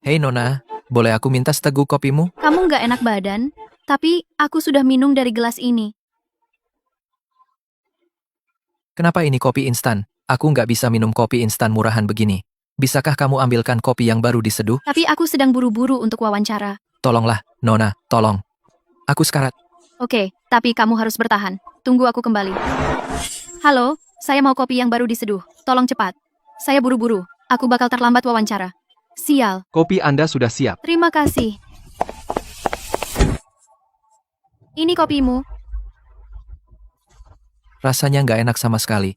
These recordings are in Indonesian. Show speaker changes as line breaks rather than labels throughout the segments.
Hei Nona, boleh aku minta seteguk kopimu?
Kamu nggak enak badan, tapi aku sudah minum dari gelas ini.
Kenapa ini kopi instan? Aku nggak bisa minum kopi instan murahan begini. Bisakah kamu ambilkan kopi yang baru diseduh?
Tapi aku sedang buru-buru untuk wawancara.
Tolonglah, Nona, tolong. Aku sekarat.
Oke, tapi kamu harus bertahan. Tunggu aku kembali. Halo, saya mau kopi yang baru diseduh. Tolong cepat. Saya buru-buru. Aku bakal terlambat wawancara. Sial.
Kopi Anda sudah siap.
Terima kasih. Ini kopimu.
Rasanya nggak enak sama sekali.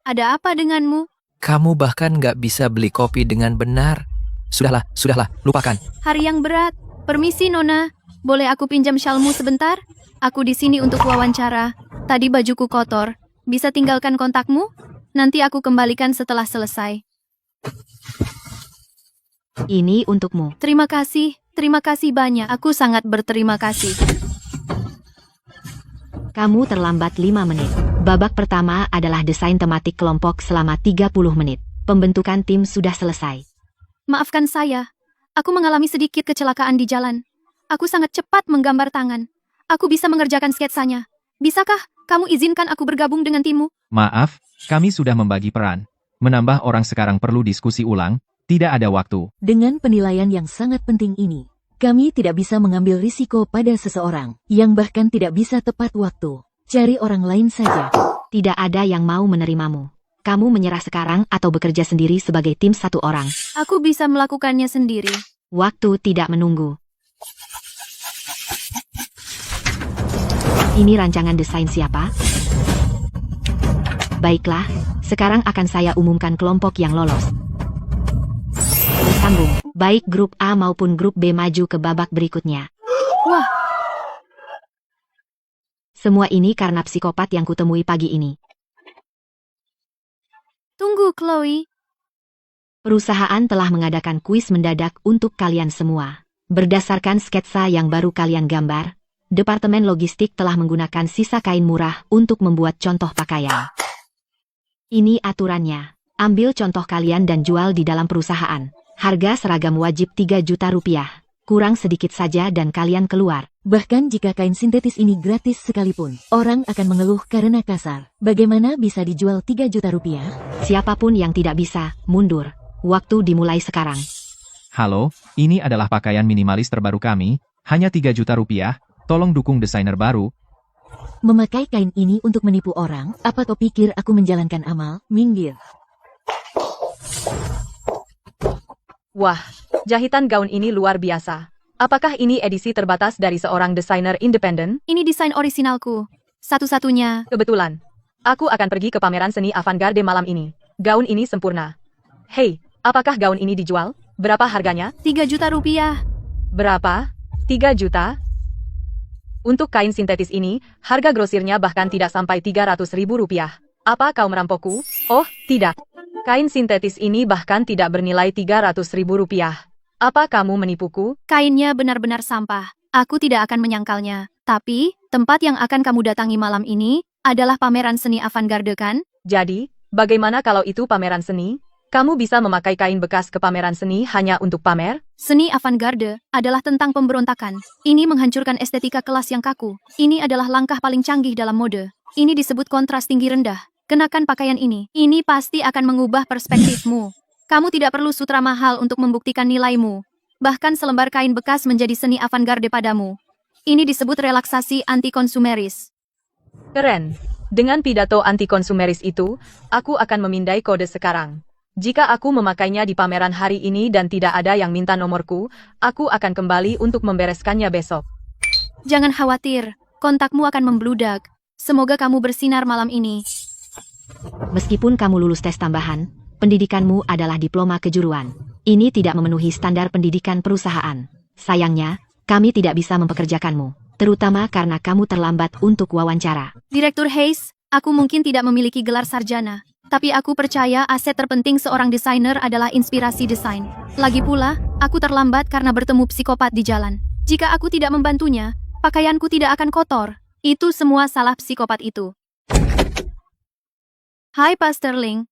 Ada apa denganmu?
Kamu bahkan nggak bisa beli kopi dengan benar. Sudahlah, lupakan.
Hari yang berat. Permisi, Nona. Boleh aku pinjam syalmu sebentar? Aku di sini untuk wawancara. Tadi bajuku kotor. Bisa tinggalkan kontakmu? Nanti aku kembalikan setelah selesai.
Ini untukmu.
Terima kasih banyak. Aku sangat berterima kasih.
Kamu terlambat 5 menit. Babak pertama adalah desain tematik kelompok selama 30 menit. Pembentukan tim sudah selesai.
Maafkan saya. Aku mengalami sedikit kecelakaan di jalan. Aku sangat cepat menggambar tangan. Aku bisa mengerjakan sketsanya. Bisakah kamu izinkan aku bergabung dengan timmu?
Maaf, kami sudah membagi peran. Menambah orang sekarang perlu diskusi ulang, tidak ada waktu.
Dengan penilaian yang sangat penting ini, kami tidak bisa mengambil risiko pada seseorang yang bahkan tidak bisa tepat waktu. Cari orang lain saja.
Tidak ada yang mau menerimamu. Kamu menyerah sekarang atau bekerja sendiri sebagai tim satu orang.
Aku bisa melakukannya sendiri.
Waktu tidak menunggu. Ini rancangan desain siapa? Baiklah, sekarang akan saya umumkan kelompok yang lolos. Sambung. Baik grup A maupun grup B maju ke babak berikutnya.
Wah,
Semua ini karena psikopat yang kutemui pagi ini.
tunggu Chloe.
Perusahaan telah mengadakan kuis mendadak untuk kalian semua. Berdasarkan sketsa yang baru kalian gambar, Departemen Logistik telah menggunakan sisa kain murah untuk membuat contoh pakaian. Ini aturannya. Ambil contoh kalian dan jual di dalam perusahaan. Harga seragam wajib 3 juta rupiah. Kurang sedikit saja dan kalian keluar.
Bahkan jika kain sintetis ini gratis sekalipun, orang akan mengeluh karena kasar. Bagaimana bisa dijual 3 juta rupiah?
Siapapun yang tidak bisa, mundur. Waktu dimulai sekarang.
Halo, ini adalah pakaian minimalis terbaru kami, hanya 3 juta rupiah, tolong dukung desainer baru.
Memakai kain ini untuk menipu orang? Apa kau pikir aku menjalankan amal? Minggir.
Wah, jahitan gaun ini luar biasa. Apakah ini edisi terbatas dari seorang desainer independen?
Ini desain orisinalku. Satu-satunya.
Kebetulan. Aku akan pergi ke pameran seni avant-garde malam ini. Gaun ini sempurna. Hei, apakah gaun ini dijual? Berapa harganya?
3 juta rupiah.
Berapa? 3 juta? Untuk kain sintetis ini, harga grosirnya bahkan tidak sampai 300.000 rupiah. Apa kau merampokku? Oh, tidak. Kain sintetis ini bahkan tidak bernilai 300.000 rupiah. Apa kamu menipuku?
Kainnya benar-benar sampah. Aku tidak akan menyangkalnya. Tapi, tempat yang akan kamu datangi malam ini adalah pameran seni avant-garde kan?
Jadi, bagaimana kalau itu pameran seni? Kamu bisa memakai kain bekas ke pameran seni hanya untuk pamer?
Seni avant-garde adalah tentang pemberontakan. Ini menghancurkan estetika kelas yang kaku. Ini adalah langkah paling canggih dalam mode. Ini disebut kontras tinggi rendah. Kenakan pakaian ini. Ini pasti akan mengubah perspektifmu. Kamu tidak perlu sutra mahal untuk membuktikan nilaimu. Bahkan selembar kain bekas menjadi seni avant-garde padamu. Ini disebut relaksasi anti-konsumeris.
Keren. Dengan pidato anti-konsumeris itu, aku akan memindai kode sekarang. Jika aku memakainya di pameran hari ini dan tidak ada yang minta nomorku, aku akan kembali untuk membereskannya besok.
Jangan khawatir, kontakmu akan membludak. Semoga kamu bersinar malam ini.
Meskipun kamu lulus tes tambahan, pendidikanmu adalah diploma kejuruan. Ini tidak memenuhi standar pendidikan perusahaan. Sayangnya, kami tidak bisa mempekerjakanmu, terutama karena kamu terlambat untuk wawancara.
Direktur Hayes, aku mungkin tidak memiliki gelar sarjana. Tapi aku percaya aset terpenting seorang desainer adalah inspirasi desain. Lagi pula, aku terlambat karena bertemu psikopat di jalan. Jika aku tidak membantunya, pakaianku tidak akan kotor. Itu semua salah psikopat itu. Hai Pak Sterling.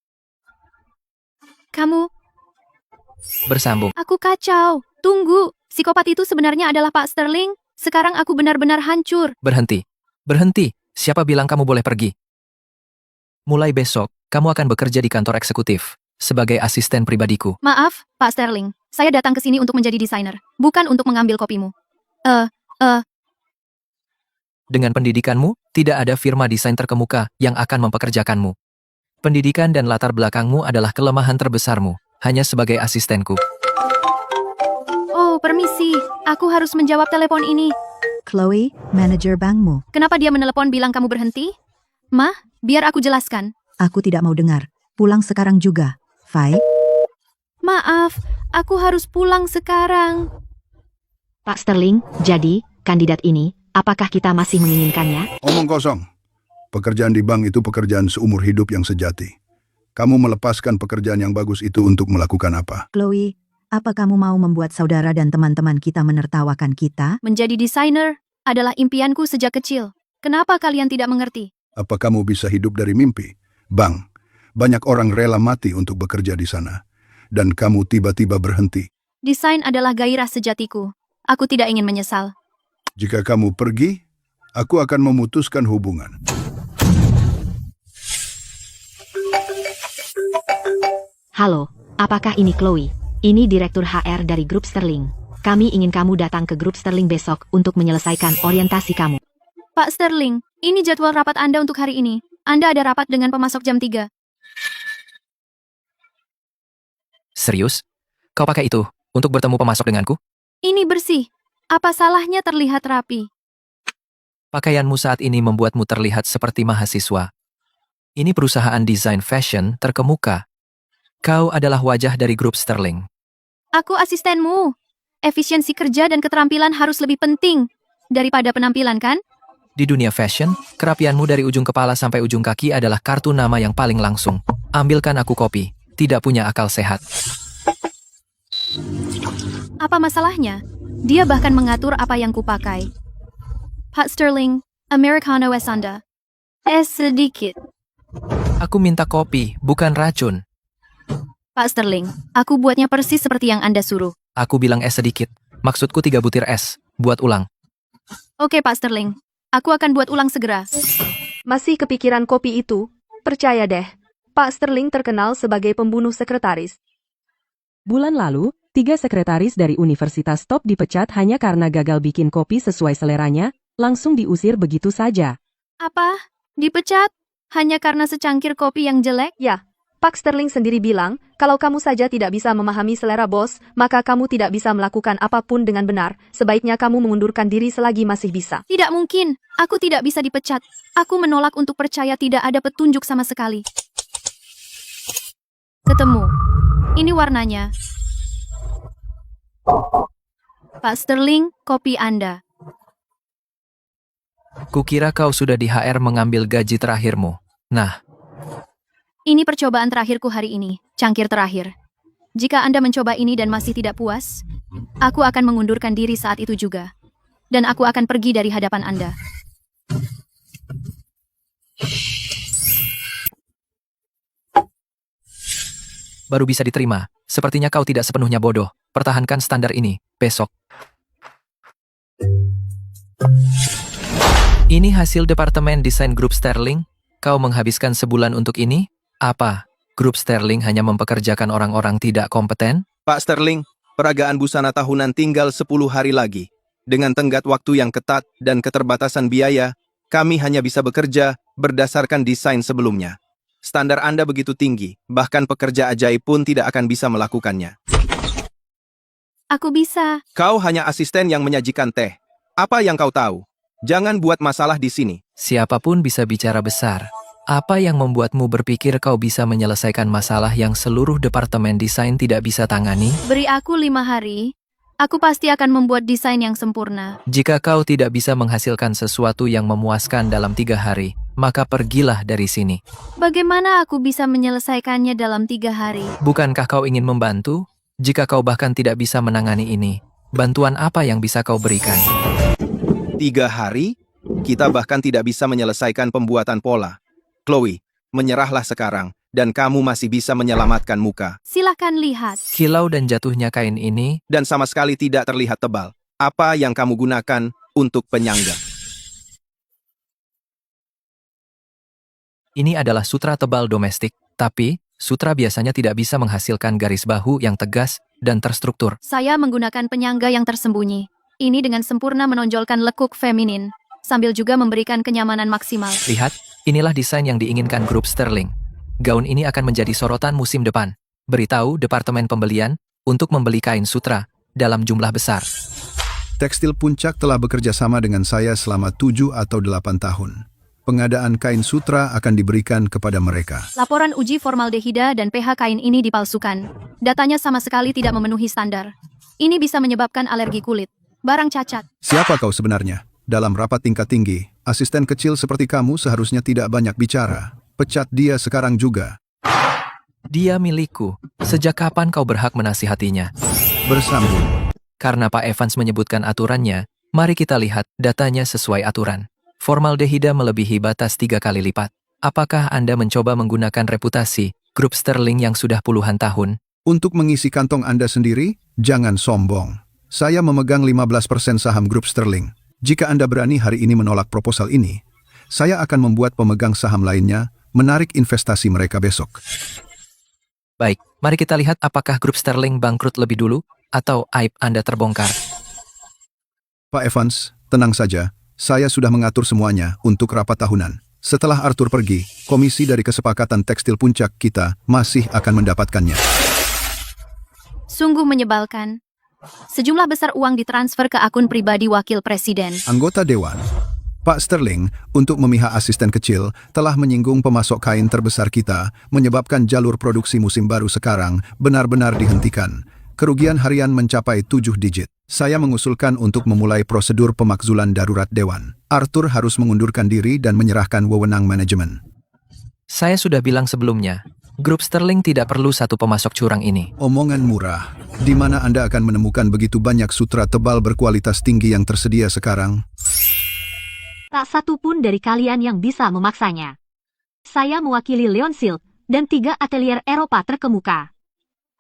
Kamu
Bersambung.
Aku kacau. Tunggu, psikopat itu sebenarnya adalah Pak Sterling. Sekarang aku benar-benar hancur.
Berhenti. Berhenti. Siapa bilang kamu boleh pergi? Mulai besok, kamu akan bekerja di kantor eksekutif sebagai asisten pribadiku.
Maaf, Pak Sterling. Saya datang ke sini untuk menjadi desainer, bukan untuk mengambil kopimu.
Dengan pendidikanmu, tidak ada firma desain terkemuka yang akan mempekerjakanmu. Pendidikan dan latar belakangmu adalah kelemahan terbesarmu, hanya sebagai asistenku.
Oh, permisi. Aku harus menjawab telepon ini.
Chloe, manajer bankmu.
Kenapa dia menelepon bilang kamu berhenti? Ma, biar aku jelaskan.
Aku tidak mau dengar. Pulang sekarang juga. Fai,
Maaf, aku harus pulang sekarang.
Pak Sterling, jadi, kandidat ini, apakah kita masih menginginkannya?
Omong kosong. Pekerjaan di bank itu pekerjaan seumur hidup yang sejati. Kamu melepaskan pekerjaan yang bagus itu untuk melakukan apa?
Chloe, apa kamu mau membuat saudara dan teman-teman kita menertawakan kita?
Menjadi desainer adalah impianku sejak kecil. Kenapa kalian tidak mengerti?
Apa kamu bisa hidup dari mimpi? Bang, banyak orang rela mati untuk bekerja di sana. Dan kamu tiba-tiba berhenti.
Desain adalah gairah sejatiku. Aku tidak ingin menyesal.
Jika kamu pergi, aku akan memutuskan hubungan.
Halo, apakah ini Chloe? Ini Direktur HR dari Grup Sterling. Kami ingin kamu datang ke Grup Sterling besok untuk menyelesaikan orientasi kamu.
Pak Sterling, ini jadwal rapat Anda untuk hari ini. Anda ada rapat dengan pemasok jam 3.
Serius? Kau pakai itu untuk bertemu pemasok denganku?
Ini bersih. Apa salahnya terlihat rapi?
Pakaianmu saat ini membuatmu terlihat seperti mahasiswa. Ini perusahaan desain fashion terkemuka. Kau adalah wajah dari Grup Sterling.
Aku asistenmu. Efisiensi kerja dan keterampilan harus lebih penting daripada penampilan, kan?
Di dunia fashion, kerapianmu dari ujung kepala sampai ujung kaki adalah kartu nama yang paling langsung. Ambilkan aku kopi. Tidak punya akal sehat.
Apa masalahnya? Dia bahkan mengatur apa yang kupakai. Pak Sterling, Americano es Anda. Es sedikit.
Aku minta kopi, bukan racun.
Pak Sterling, aku buatnya persis seperti yang Anda suruh.
Aku bilang es sedikit. Maksudku 3 butir es. Buat ulang.
Oke, Pak Sterling. Aku akan buat ulang segera.
Masih kepikiran kopi itu? Percaya deh, Pak Sterling terkenal sebagai pembunuh sekretaris. Bulan lalu, 3 sekretaris dari universitas top dipecat hanya karena gagal bikin kopi sesuai seleranya, langsung diusir begitu saja.
Apa? Dipecat? Hanya karena secangkir kopi yang jelek?
Ya, Pak Sterling sendiri bilang, kalau kamu saja tidak bisa memahami selera bos, maka kamu tidak bisa melakukan apapun dengan benar. Sebaiknya kamu mengundurkan diri selagi masih bisa.
Tidak mungkin. Aku tidak bisa dipecat. Aku menolak untuk percaya tidak ada petunjuk sama sekali. Ketemu. Ini warnanya. Pak Sterling, kopi Anda.
Kukira kau sudah di HR mengambil gaji terakhirmu. Nah,
Ini percobaan terakhirku hari ini, cangkir terakhir. Jika Anda mencoba ini dan masih tidak puas, aku akan mengundurkan diri saat itu juga. Dan aku akan pergi dari hadapan Anda.
baru bisa diterima. Sepertinya kau tidak sepenuhnya bodoh. Pertahankan standar ini, besok. Ini hasil Departemen Desain Grup Sterling. Kau menghabiskan sebulan untuk ini? Apa? Grup Sterling hanya mempekerjakan orang-orang tidak kompeten?
Pak Sterling, peragaan busana tahunan tinggal 10 hari lagi. Dengan tenggat waktu yang ketat dan keterbatasan biaya, kami hanya bisa bekerja berdasarkan desain sebelumnya. Standar Anda begitu tinggi, bahkan pekerja ajaib pun tidak akan bisa melakukannya.
Aku bisa.
Kau hanya asisten yang menyajikan teh. Apa yang kau tahu? Jangan buat masalah di sini.
Siapapun bisa bicara besar. Apa yang membuatmu berpikir kau bisa menyelesaikan masalah yang seluruh departemen desain tidak bisa tangani?
Beri aku 5 hari. Aku pasti akan membuat desain yang sempurna.
Jika kau tidak bisa menghasilkan sesuatu yang memuaskan dalam 3 hari, maka pergilah dari sini.
Bagaimana aku bisa menyelesaikannya dalam 3 hari?
Bukankah kau ingin membantu? Jika kau bahkan tidak bisa menangani ini, bantuan apa yang bisa kau berikan?
3 hari? Kita bahkan tidak bisa menyelesaikan pembuatan pola. Chloe, menyerahlah sekarang dan kamu masih bisa menyelamatkan muka.
Silahkan lihat.
Kilau dan jatuhnya kain ini,
Dan sama sekali tidak terlihat tebal. Apa yang kamu gunakan untuk penyangga?
ini adalah sutra tebal domestik, tapi sutra biasanya tidak bisa menghasilkan garis bahu yang tegas dan terstruktur.
Saya menggunakan penyangga yang tersembunyi. Ini dengan sempurna menonjolkan lekuk feminin, sambil juga memberikan kenyamanan maksimal.
Lihat, inilah desain yang diinginkan grup Sterling. Gaun ini akan menjadi sorotan musim depan. Beritahu Departemen Pembelian untuk membeli kain sutra dalam jumlah besar.
Tekstil Puncak telah bekerja sama dengan saya selama 7 atau 8 tahun. Pengadaan kain sutra akan diberikan kepada mereka.
Laporan uji formaldehida dan pH kain ini dipalsukan. Datanya sama sekali tidak memenuhi standar. Ini bisa menyebabkan alergi kulit. Barang cacat.
Siapa kau sebenarnya? Dalam rapat tingkat tinggi, asisten kecil seperti kamu seharusnya tidak banyak bicara. Pecat dia sekarang juga.
Dia milikku. Sejak kapan kau berhak menasihatinya?
Bersambung.
Karena Pak Evans menyebutkan aturannya, mari kita lihat datanya sesuai aturan. Formaldehida melebihi batas 3 kali lipat. Apakah Anda mencoba menggunakan reputasi grup Sterling yang sudah puluhan tahun?
Untuk mengisi kantong Anda sendiri, jangan sombong. Saya memegang 15% saham grup Sterling. Jika Anda berani hari ini menolak proposal ini, saya akan membuat pemegang saham lainnya menarik investasi mereka besok.
Baik, mari kita lihat apakah grup Sterling bangkrut lebih dulu atau aib Anda terbongkar.
Pak Evans, tenang saja. Saya sudah mengatur semuanya untuk rapat tahunan. Setelah Arthur pergi, komisi dari kesepakatan tekstil puncak kita masih akan mendapatkannya.
Sungguh menyebalkan. Sejumlah besar uang ditransfer ke akun pribadi wakil presiden.
Anggota Dewan, Pak Sterling, untuk memihak asisten kecil, telah menyinggung pemasok kain terbesar kita, menyebabkan jalur produksi musim baru sekarang benar-benar dihentikan. Kerugian harian mencapai 7 digit. Saya mengusulkan untuk memulai prosedur pemakzulan darurat Dewan. Arthur harus mengundurkan diri dan menyerahkan wewenang manajemen.
Saya sudah bilang sebelumnya, grup Sterling tidak perlu satu pemasok curang ini.
Omongan murah. Di mana Anda akan menemukan begitu banyak sutra tebal berkualitas tinggi yang tersedia sekarang?
Tak satu pun dari kalian yang bisa memaksanya. Saya mewakili Leon Silk dan 3 atelier Eropa terkemuka.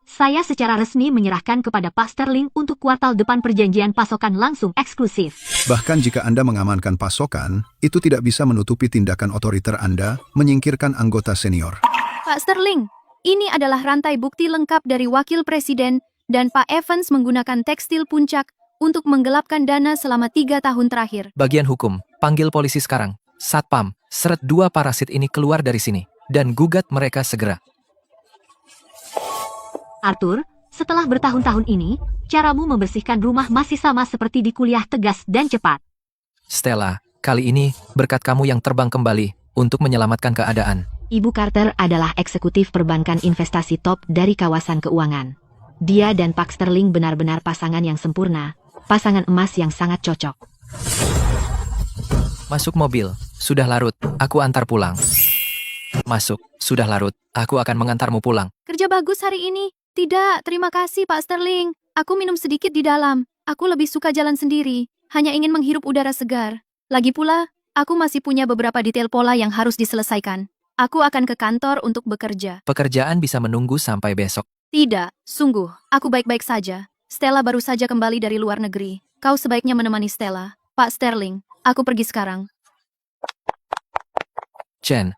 Saya secara resmi menyerahkan kepada Pak Sterling untuk kuartal depan perjanjian pasokan langsung eksklusif.
Bahkan jika Anda mengamankan pasokan, itu tidak bisa menutupi tindakan otoriter Anda menyingkirkan anggota senior.
Pak Sterling, ini adalah rantai bukti lengkap dari wakil presiden dan Pak Evans menggunakan tekstil puncak untuk menggelapkan dana selama 3 tahun terakhir.
Bagian hukum, panggil polisi sekarang. Satpam, seret 2 parasit ini keluar dari sini dan gugat mereka segera.
Arthur, setelah bertahun-tahun ini, caramu membersihkan rumah masih sama seperti di kuliah, tegas dan cepat.
Stella, kali ini berkat kamu yang terbang kembali untuk menyelamatkan keadaan.
Ibu Carter adalah eksekutif perbankan investasi top dari kawasan keuangan. Dia dan Pak Sterling benar-benar pasangan yang sempurna, pasangan emas yang sangat cocok.
Masuk mobil, sudah larut, aku antar pulang. Masuk, sudah larut, aku akan mengantarmu pulang.
Kerja bagus hari ini. Tidak, terima kasih Pak Sterling. Aku minum sedikit di dalam. Aku lebih suka jalan sendiri. Hanya ingin menghirup udara segar. Lagi pula, aku masih punya beberapa detail pola yang harus diselesaikan. Aku akan ke kantor untuk bekerja.
Pekerjaan bisa menunggu sampai besok.
Tidak, sungguh, aku baik-baik saja. Stella baru saja kembali dari luar negeri. Kau sebaiknya menemani Stella. Pak Sterling, aku pergi sekarang.
Chen,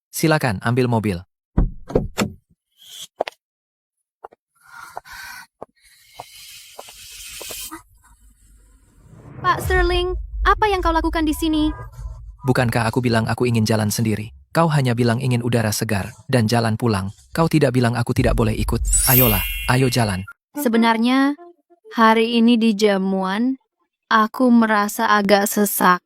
silakan ambil mobil.
Pak Sterling, apa yang kau lakukan di sini?
Bukankah aku bilang aku ingin jalan sendiri? Kau hanya bilang ingin udara segar dan jalan pulang. Kau tidak bilang aku tidak boleh ikut. Ayolah, ayo jalan.
Sebenarnya, hari ini di jamuan, aku merasa agak sesak.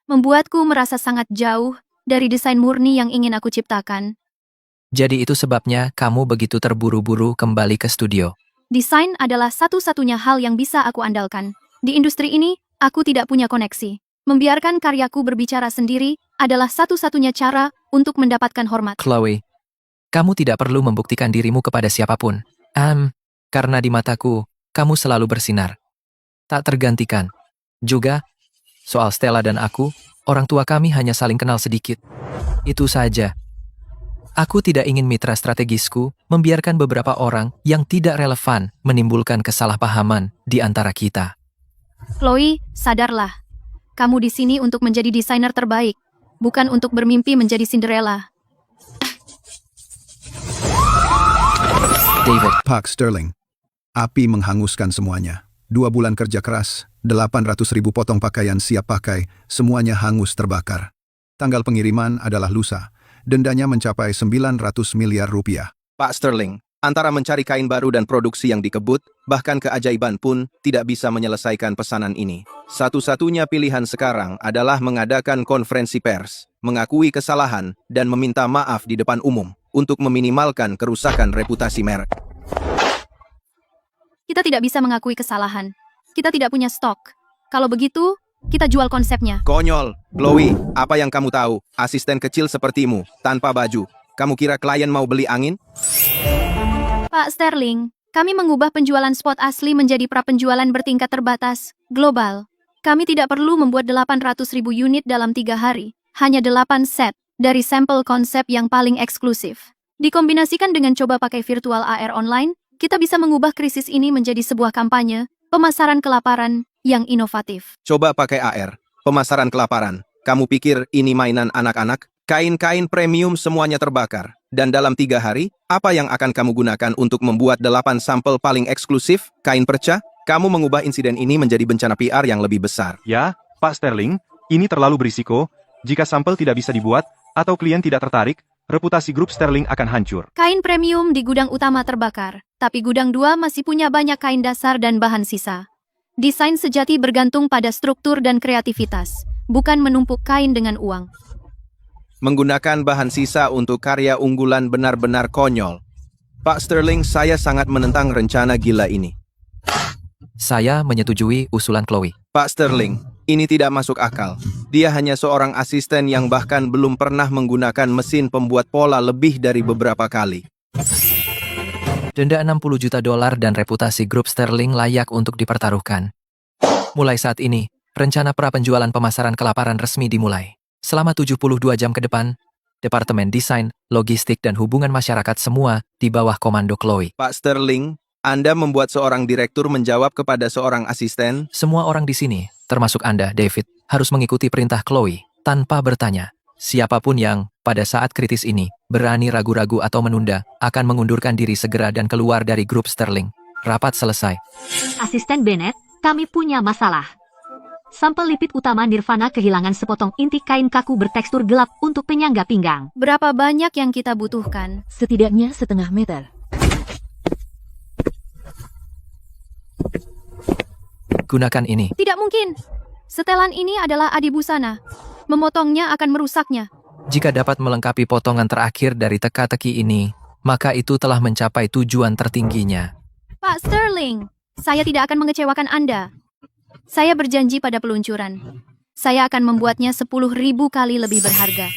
Membuatku merasa sangat jauh dari desain murni yang ingin aku ciptakan.
Jadi itu sebabnya kamu begitu terburu-buru kembali ke studio.
Desain adalah satu-satunya hal yang bisa aku andalkan. Di industri ini, aku tidak punya koneksi. Membiarkan karyaku berbicara sendiri adalah satu-satunya cara untuk mendapatkan hormat.
Chloe, kamu tidak perlu membuktikan dirimu kepada siapapun. Karena di mataku, kamu selalu bersinar. Tak tergantikan. Juga, soal Stella dan aku, orang tua kami hanya saling kenal sedikit. Itu saja. Aku tidak ingin mitra strategisku membiarkan beberapa orang yang tidak relevan menimbulkan kesalahpahaman di antara kita.
Chloe, sadarlah. Kamu di sini untuk menjadi desainer terbaik, bukan untuk bermimpi menjadi Cinderella.
David,
Pak Sterling, api menghanguskan semuanya. 2 bulan kerja keras, 800.000 potong pakaian siap pakai, semuanya hangus terbakar. Tanggal pengiriman adalah lusa. Dendanya mencapai 900 miliar rupiah.
Pak Sterling, antara mencari kain baru dan produksi yang dikebut, bahkan keajaiban pun tidak bisa menyelesaikan pesanan ini. Satu-satunya pilihan sekarang adalah mengadakan konferensi pers, mengakui kesalahan, dan meminta maaf di depan umum untuk meminimalkan kerusakan reputasi merek.
Kita tidak bisa mengakui kesalahan. Kita tidak punya stok. Kalau begitu, kita jual konsepnya.
Konyol, Chloe, apa yang kamu tahu? Asisten kecil sepertimu, tanpa baju. Kamu kira klien mau beli angin?
Pak Sterling, kami mengubah penjualan spot asli menjadi pra-penjualan bertingkat terbatas, global. Kami tidak perlu membuat 800.000 unit dalam 3 hari. Hanya 8 set dari sampel konsep yang paling eksklusif. Dikombinasikan dengan coba pakai virtual AR online, kita bisa mengubah krisis ini menjadi sebuah kampanye, pemasaran kelaparan yang inovatif.
Coba pakai AR, pemasaran kelaparan. Kamu pikir ini mainan anak-anak? Kain-kain premium semuanya terbakar. Dan dalam 3 hari, apa yang akan kamu gunakan untuk membuat 8 sampel paling eksklusif, kain perca? Kamu mengubah insiden ini menjadi bencana PR yang lebih besar.
Ya, Pak Sterling, ini terlalu berisiko. Jika sampel tidak bisa dibuat, atau klien tidak tertarik, reputasi grup Sterling akan hancur.
Kain premium di gudang utama terbakar, tapi gudang 2 masih punya banyak kain dasar dan bahan sisa. Desain sejati bergantung pada struktur dan kreativitas, bukan menumpuk kain dengan uang.
Menggunakan bahan sisa untuk karya unggulan benar-benar konyol. Pak Sterling, saya sangat menentang rencana gila ini.
saya menyetujui usulan Chloe.
Pak Sterling, ini tidak masuk akal. Dia hanya seorang asisten yang bahkan belum pernah menggunakan mesin pembuat pola lebih dari beberapa kali.
Denda 60 juta dolar dan reputasi grup Sterling layak untuk dipertaruhkan. Mulai saat ini, rencana pra-penjualan pemasaran kelaparan resmi dimulai. Selama 72 jam ke depan, Departemen Desain, Logistik dan Hubungan Masyarakat semua di bawah komando Chloe.
Pak Sterling, Anda membuat seorang direktur menjawab kepada seorang asisten.
Semua orang di sini, termasuk Anda, David, harus mengikuti perintah Chloe tanpa bertanya. Siapapun yang, pada saat kritis ini, berani ragu-ragu atau menunda, akan mengundurkan diri segera dan keluar dari grup Sterling. Rapat selesai.
Asisten Bennett, kami punya masalah. Sampel lipid utama Nirvana kehilangan sepotong inti kain kaku bertekstur gelap untuk penyangga pinggang.
Berapa banyak yang kita butuhkan?
Setidaknya setengah meter.
Gunakan ini.
Tidak mungkin. Setelan ini adalah adibusana. Memotongnya akan merusaknya.
Jika dapat melengkapi potongan terakhir dari teka-teki ini, maka itu telah mencapai tujuan tertingginya.
Pak Sterling, saya tidak akan mengecewakan Anda. Saya berjanji pada peluncuran. Saya akan membuatnya 10.000 kali lebih berharga.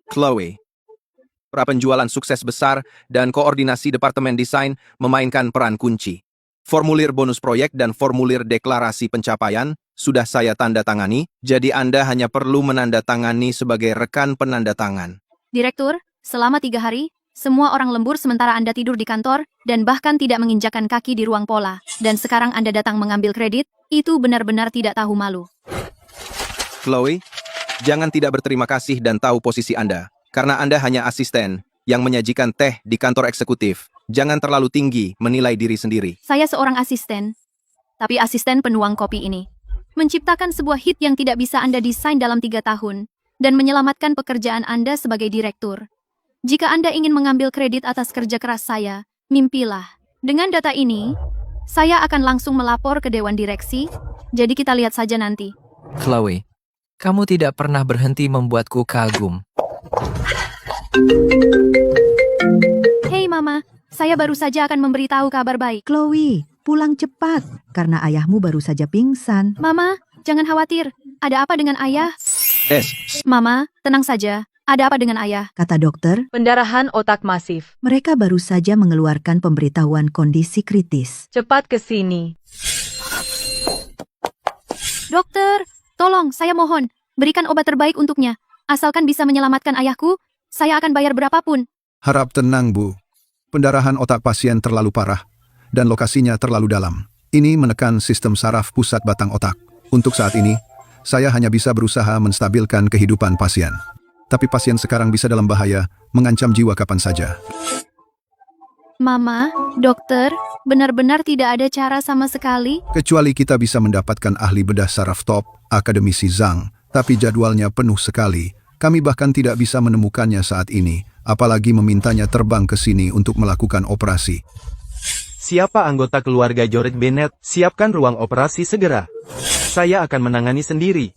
Chloe, pra-penjualan sukses besar dan koordinasi Departemen Desain memainkan peran kunci. Formulir bonus proyek dan formulir deklarasi pencapaian sudah saya tanda tangani, jadi Anda hanya perlu menandatangani sebagai rekan penanda tangan.
Direktur, selama 3 hari, semua orang lembur sementara Anda tidur di kantor dan bahkan tidak menginjakan kaki di ruang pola. Dan sekarang Anda datang mengambil kredit, itu benar-benar tidak tahu malu.
Chloe, jangan tidak berterima kasih dan tahu posisi Anda, karena Anda hanya asisten yang menyajikan teh di kantor eksekutif. Jangan terlalu tinggi menilai diri sendiri.
Saya seorang asisten, tapi asisten penuang kopi ini. Menciptakan sebuah hit yang tidak bisa Anda desain dalam 3 tahun, dan menyelamatkan pekerjaan Anda sebagai direktur. Jika Anda ingin mengambil kredit atas kerja keras saya, mimpilah. Dengan data ini, saya akan langsung melapor ke Dewan Direksi, jadi kita lihat saja nanti.
Chloe, kamu tidak pernah berhenti membuatku kagum.
Hei Mama, saya baru saja akan memberitahu kabar baik.
Chloe, pulang cepat, karena ayahmu baru saja pingsan.
Mama, jangan khawatir. Ada apa dengan ayah? Mama, tenang saja. Ada apa dengan ayah?
Kata dokter,
Pendarahan otak masif.
mereka baru saja mengeluarkan pemberitahuan kondisi kritis.
Cepat ke sini.
Dokter, tolong, saya mohon. Berikan obat terbaik untuknya. Asalkan bisa menyelamatkan ayahku, Saya akan bayar berapapun.
Harap tenang, Bu. Pendarahan otak pasien terlalu parah dan lokasinya terlalu dalam. Ini menekan sistem saraf pusat batang otak. Untuk saat ini, saya hanya bisa berusaha menstabilkan kehidupan pasien. Tapi pasien sekarang bisa dalam bahaya, mengancam jiwa kapan saja.
Mama, dokter, benar-benar tidak ada cara sama sekali.
Kecuali kita bisa mendapatkan ahli bedah saraf top, akademisi Zhang, tapi jadwalnya penuh sekali. Kami bahkan tidak bisa menemukannya saat ini, apalagi memintanya terbang ke sini untuk melakukan operasi.
Siapa anggota keluarga George Bennett? Siapkan ruang operasi segera. Saya akan menangani sendiri.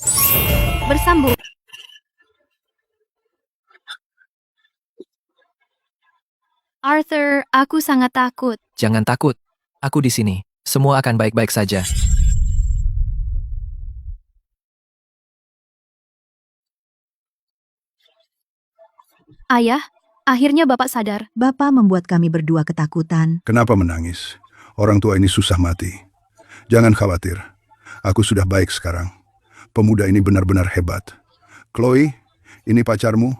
Bersambung. Arthur, aku sangat takut.
Jangan takut. Aku di sini. Semua akan baik-baik saja.
Ayah, akhirnya Bapak sadar.
Bapak membuat kami berdua ketakutan.
Kenapa menangis? Orang tua ini susah mati. Jangan khawatir. Aku sudah baik sekarang. Pemuda ini benar-benar hebat. Chloe, ini pacarmu.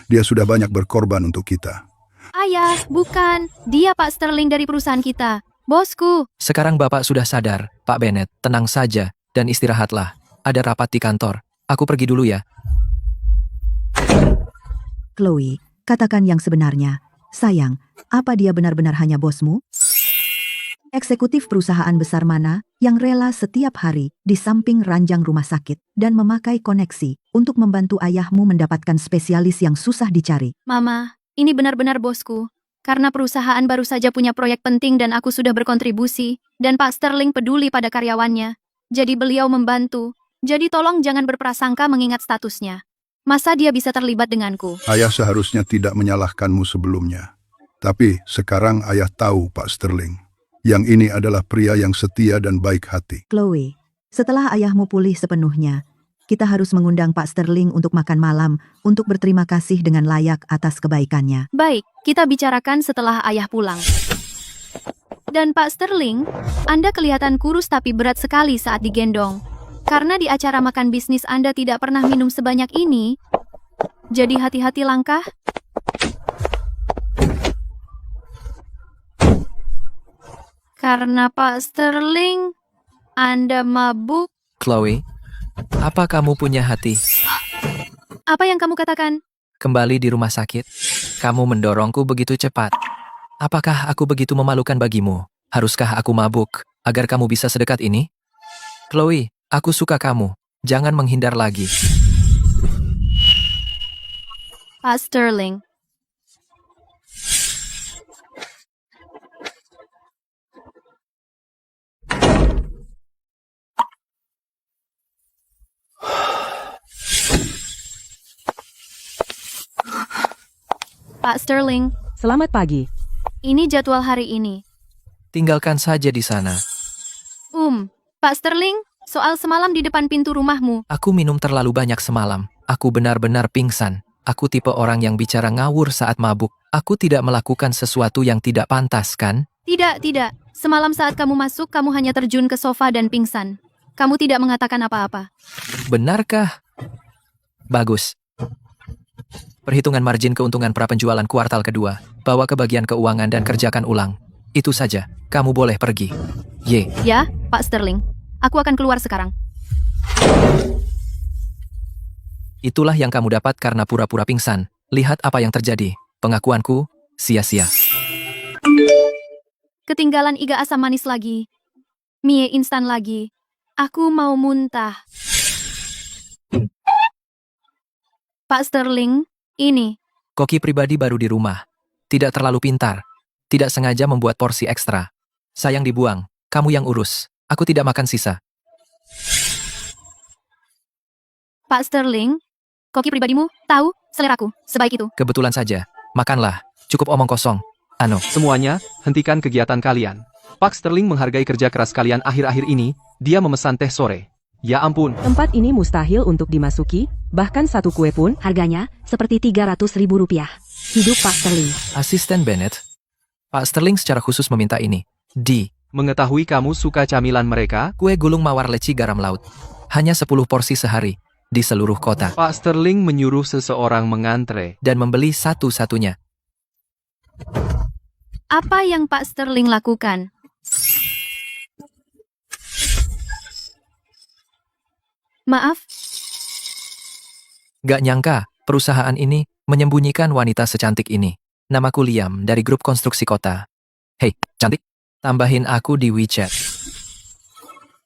Dia sudah banyak berkorban untuk kita.
Ayah, bukan. Dia Pak Sterling dari perusahaan kita. Bosku.
Sekarang Bapak sudah sadar, Pak Bennett. Tenang saja dan istirahatlah. Ada rapat di kantor. Aku pergi dulu ya.
Chloe, katakan yang sebenarnya. Sayang, apa dia benar-benar hanya bosmu? Eksekutif perusahaan besar mana yang rela setiap hari di samping ranjang rumah sakit dan memakai koneksi untuk membantu ayahmu mendapatkan spesialis yang susah dicari?
Mama, ini benar-benar bosku. Karena perusahaan baru saja punya proyek penting dan aku sudah berkontribusi, dan Pak Sterling peduli pada karyawannya. Jadi beliau membantu. Jadi tolong jangan berprasangka mengingat statusnya. Masa dia bisa terlibat denganku?
Ayah seharusnya tidak menyalahkanmu sebelumnya. Tapi sekarang ayah tahu, Pak Sterling. Yang ini adalah pria yang setia dan baik hati.
Chloe, setelah ayahmu pulih sepenuhnya, kita harus mengundang Pak Sterling untuk makan malam untuk berterima kasih dengan layak atas kebaikannya.
Baik, kita bicarakan setelah ayah pulang. Dan Pak Sterling, Anda kelihatan kurus tapi berat sekali saat digendong. Karena di acara makan bisnis Anda tidak pernah minum sebanyak ini, jadi hati-hati langkah. Karena Pak Sterling, Anda mabuk.
Chloe, apa kamu punya hati?
Apa yang kamu katakan?
Kembali di rumah sakit. Kamu mendorongku begitu cepat. Apakah aku begitu memalukan bagimu? Haruskah aku mabuk agar kamu bisa sedekat ini? Chloe, aku suka kamu. Jangan menghindar lagi.
Pak Sterling. Pak Sterling,
Selamat pagi.
ini jadwal hari ini.
Tinggalkan saja di sana.
Pak Sterling, soal semalam di depan pintu rumahmu.
Aku minum terlalu banyak semalam. Aku benar-benar pingsan. Aku tipe orang yang bicara ngawur saat mabuk. Aku tidak melakukan sesuatu yang tidak pantas, kan?
Tidak. Semalam saat kamu masuk, kamu hanya terjun ke sofa dan pingsan. Kamu tidak mengatakan apa-apa.
Benarkah? Bagus. Perhitungan margin keuntungan prapenjualan kuartal kedua. Bawa ke bagian keuangan dan kerjakan ulang. Itu saja. Kamu boleh pergi. Ye.
Ya, Pak Sterling. Aku akan keluar sekarang.
Itulah yang kamu dapat karena pura-pura pingsan. Lihat apa yang terjadi. Pengakuanku, sia-sia.
Ketinggalan iga asam manis lagi. Mie instan lagi. Aku mau muntah. Pak Sterling, ini.
Koki pribadi baru di rumah. Tidak terlalu pintar. Tidak sengaja membuat porsi ekstra. Sayang dibuang. Kamu yang urus. Aku tidak makan sisa.
Pak Sterling, koki pribadimu, tahu, seleraku, sebaik itu.
Kebetulan saja. Makanlah. Cukup omong kosong. Ano.
Semuanya, hentikan kegiatan kalian. Pak Sterling menghargai kerja keras kalian akhir-akhir ini. Dia memesan teh sore. Ya ampun.
Tempat ini mustahil untuk dimasuki, bahkan satu kue pun.
Harganya seperti 300.000 rupiah. Hidup Pak Sterling.
Asisten Bennett. Pak Sterling secara khusus meminta ini.
Mengetahui kamu suka camilan mereka,
Kue gulung mawar leci garam laut. Hanya 10 porsi sehari. di seluruh kota
Pak Sterling menyuruh seseorang mengantre.
dan membeli satu-satunya.
Apa yang Pak Sterling lakukan? Maaf,
Gak nyangka, perusahaan ini menyembunyikan wanita secantik ini. Namaku Liam dari grup konstruksi kota. Hei, cantik. Tambahin aku di WeChat.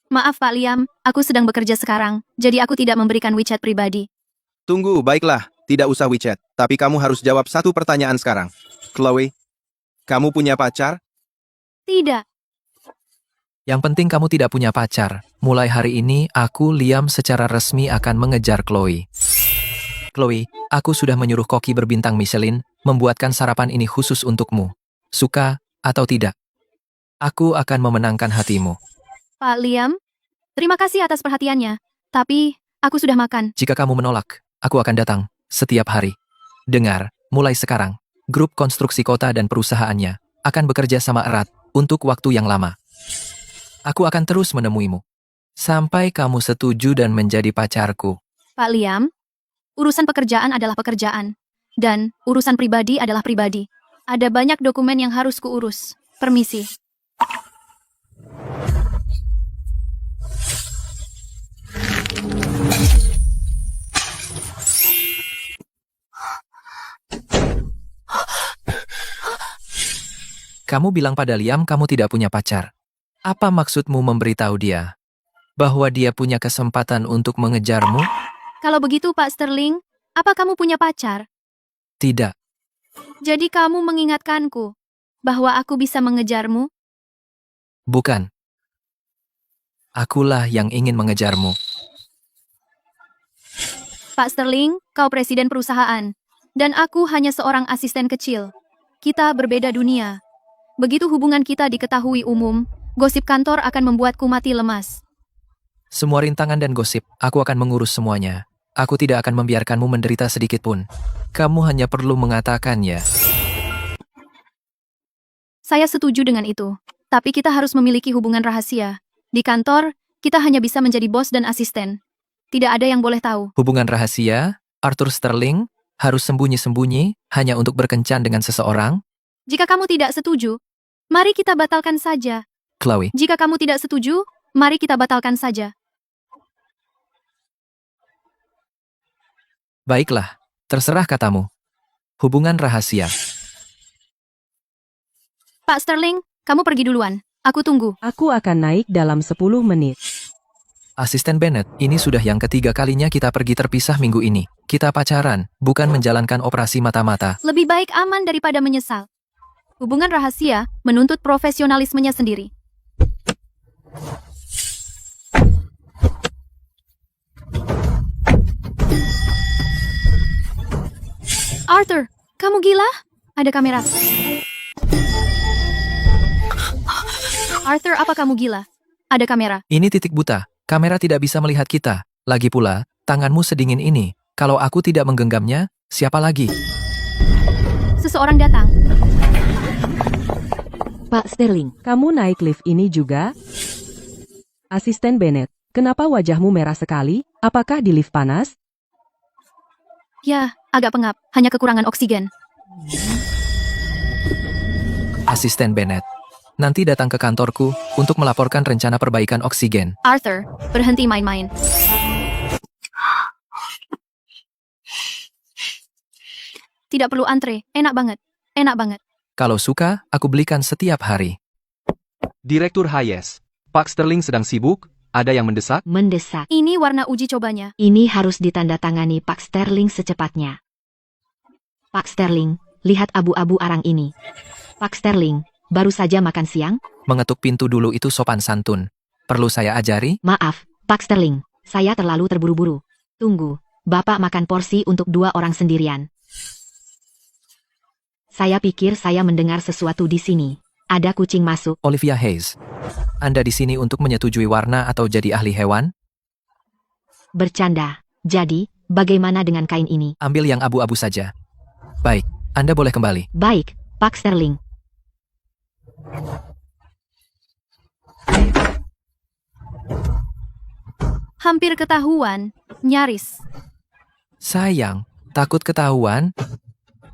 maaf Pak Liam, aku sedang bekerja sekarang, jadi aku tidak memberikan WeChat pribadi.
Tunggu, baiklah. Tidak usah WeChat. Tapi kamu harus jawab satu pertanyaan sekarang. Chloe, kamu punya pacar?
Tidak,
Yang penting kamu tidak punya pacar. Mulai hari ini, aku, Liam, secara resmi akan mengejar Chloe. Chloe, aku sudah menyuruh koki berbintang Michelin membuatkan sarapan ini khusus untukmu. Suka atau tidak? Aku akan memenangkan hatimu.
Pak Liam. Terima kasih atas perhatiannya, tapi aku sudah makan.
Jika kamu menolak, aku akan datang setiap hari. Dengar, mulai sekarang, grup konstruksi kota dan perusahaannya akan bekerja sama erat untuk waktu yang lama. Aku akan terus menemuimu sampai kamu setuju dan menjadi pacarku.
Pak Liam, urusan pekerjaan adalah pekerjaan, dan urusan pribadi adalah pribadi. Ada banyak dokumen yang harus kuurus. Permisi.
Kamu bilang pada Liam kamu tidak punya pacar. Apa maksudmu memberitahu dia bahwa dia punya kesempatan untuk mengejarmu?
Kalau begitu Pak Sterling, apa kamu punya pacar?
Tidak.
Jadi kamu mengingatkanku bahwa aku bisa mengejarmu?
Bukan. Akulah yang ingin mengejarmu.
Pak Sterling, kau presiden perusahaan, dan aku hanya seorang asisten kecil. Kita berbeda dunia. Begitu hubungan kita diketahui umum, gosip kantor akan membuatku mati lemas.
Semua rintangan dan gosip, aku akan mengurus semuanya. Aku tidak akan membiarkanmu menderita sedikit pun. Kamu hanya perlu mengatakannya.
Saya setuju dengan itu. Tapi kita harus memiliki hubungan rahasia. Di kantor, kita hanya bisa menjadi bos dan asisten. Tidak ada yang boleh tahu.
Hubungan rahasia, Arthur Sterling, harus sembunyi-sembunyi hanya untuk berkencan dengan seseorang?
Jika kamu tidak setuju, mari kita batalkan saja.
Chloe,
Jika kamu tidak setuju, mari kita batalkan saja.
baiklah, terserah katamu. Hubungan rahasia.
Pak Sterling, kamu pergi duluan. Aku tunggu.
Aku akan naik dalam 10 menit.
Asisten Bennett, ini sudah yang ketiga kalinya kita pergi terpisah minggu ini. Kita pacaran, bukan menjalankan operasi mata-mata.
Lebih baik aman daripada menyesal. Hubungan rahasia menuntut profesionalismenya sendiri. Arthur, kamu gila? Ada kamera. Arthur, apa kamu gila? Ada kamera.
Ini titik buta. Kamera tidak bisa melihat kita. Lagi pula, tanganmu sedingin ini. Kalau aku tidak menggenggamnya, siapa lagi?
Seseorang datang.
Pak Sterling,
Kamu naik lift ini juga? Asisten Bennett, kenapa wajahmu merah sekali? Apakah di lift panas?
Ya, agak pengap. Hanya kekurangan oksigen.
Asisten Bennett. Nanti datang ke kantorku untuk melaporkan rencana perbaikan oksigen.
Arthur, berhenti main-main. Tidak perlu antre. Enak banget. Enak banget.
Kalau suka, aku belikan setiap hari.
Direktur Hayes, Pak Sterling sedang sibuk, ada yang mendesak?
Mendesak.
Ini warna uji cobanya.
Ini harus ditandatangani Pak Sterling secepatnya. Pak Sterling, lihat abu-abu arang ini. Pak Sterling, baru saja makan siang?
Mengetuk pintu dulu itu sopan santun. Perlu saya ajari?
Maaf, Pak Sterling, saya terlalu terburu-buru. Tunggu, Bapak makan porsi untuk 2 orang sendirian. Saya pikir saya mendengar sesuatu di sini. Ada kucing masuk.
Olivia Hayes. Anda di sini untuk menyetujui warna atau jadi ahli hewan?
Bercanda. Jadi, bagaimana dengan kain ini?
Ambil yang abu-abu saja. Baik, Anda boleh kembali.
Baik, Pak Sterling.
Hampir ketahuan. Nyaris.
Sayang, takut ketahuan?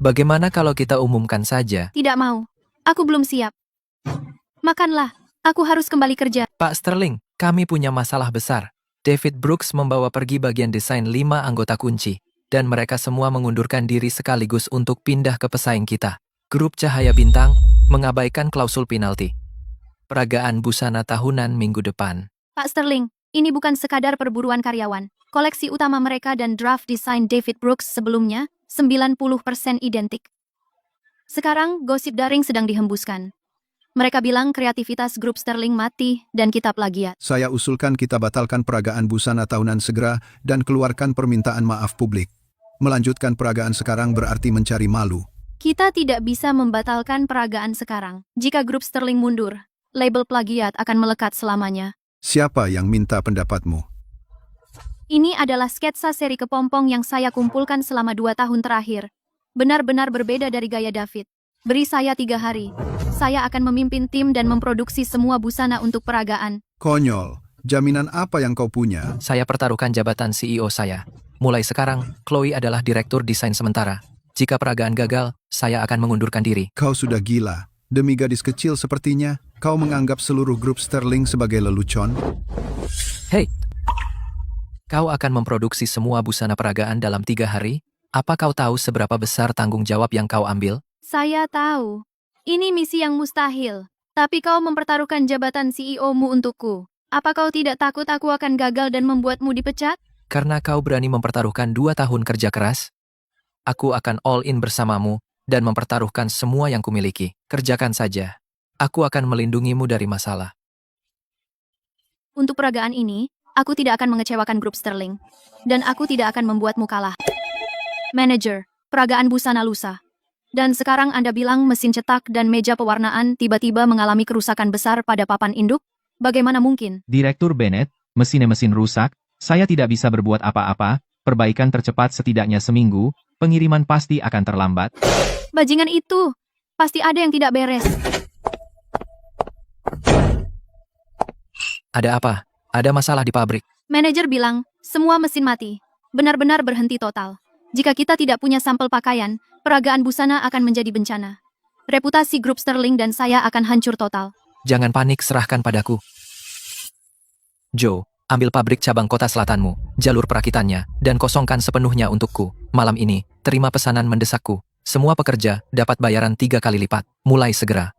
Bagaimana kalau kita umumkan saja?
Tidak mau. Aku belum siap. Makanlah. Aku harus kembali kerja.
Pak Sterling, kami punya masalah besar. David Brooks membawa pergi bagian desain 5 anggota kunci, dan mereka semua mengundurkan diri sekaligus untuk pindah ke pesaing kita. Grup Cahaya Bintang mengabaikan klausul penalti. Peragaan busana tahunan minggu depan.
Pak Sterling, ini bukan sekadar perburuan karyawan. Koleksi utama mereka dan draft desain David Brooks sebelumnya 90% identik. Sekarang gosip daring sedang dihembuskan. Mereka bilang kreativitas grup Sterling mati dan kita plagiat.
Saya usulkan kita batalkan peragaan busana tahunan segera dan keluarkan permintaan maaf publik. Melanjutkan peragaan sekarang berarti mencari malu.
Kita tidak bisa membatalkan peragaan sekarang. Jika grup Sterling mundur, label plagiat akan melekat selamanya.
Siapa yang minta pendapatmu?
Ini adalah sketsa seri kepompong yang saya kumpulkan selama 2 tahun terakhir. Benar-benar berbeda dari gaya David. Beri saya 3 hari. Saya akan memimpin tim dan memproduksi semua busana untuk peragaan.
Konyol. Jaminan apa yang kau punya?
Saya pertaruhkan jabatan CEO saya. Mulai sekarang, Chloe adalah direktur desain sementara. Jika peragaan gagal, saya akan mengundurkan diri.
Kau sudah gila. Demi gadis kecil sepertinya, kau menganggap seluruh grup Sterling sebagai lelucon?
Hei! Kau akan memproduksi semua busana peragaan dalam 3 hari? Apa kau tahu seberapa besar tanggung jawab yang kau ambil?
Saya tahu. Ini misi yang mustahil. Tapi kau mempertaruhkan jabatan CEO-mu untukku. Apa kau tidak takut aku akan gagal dan membuatmu dipecat?
Karena kau berani mempertaruhkan 2 tahun kerja keras, aku akan all in bersamamu dan mempertaruhkan semua yang kumiliki. Kerjakan saja. Aku akan melindungimu dari masalah.
Untuk peragaan ini, aku tidak akan mengecewakan grup Sterling. Dan aku tidak akan membuatmu kalah. Manager, peragaan busana lusa. Dan sekarang Anda bilang mesin cetak dan meja pewarnaan tiba-tiba mengalami kerusakan besar pada papan induk? Bagaimana mungkin?
Direktur Bennett, mesin rusak, saya tidak bisa berbuat apa-apa, perbaikan tercepat setidaknya seminggu, pengiriman pasti akan terlambat.
Bajingan itu, pasti ada yang tidak beres.
Ada apa? Ada masalah di pabrik.
Manajer bilang, semua mesin mati. Benar-benar berhenti total. Jika kita tidak punya sampel pakaian, peragaan busana akan menjadi bencana. Reputasi grup Sterling dan saya akan hancur total.
Jangan panik, serahkan padaku. Joe, ambil pabrik cabang kota selatanmu, jalur perakitannya, dan kosongkan sepenuhnya untukku. Malam ini, terima pesanan mendesakku. Semua pekerja dapat bayaran 3 kali lipat, mulai segera.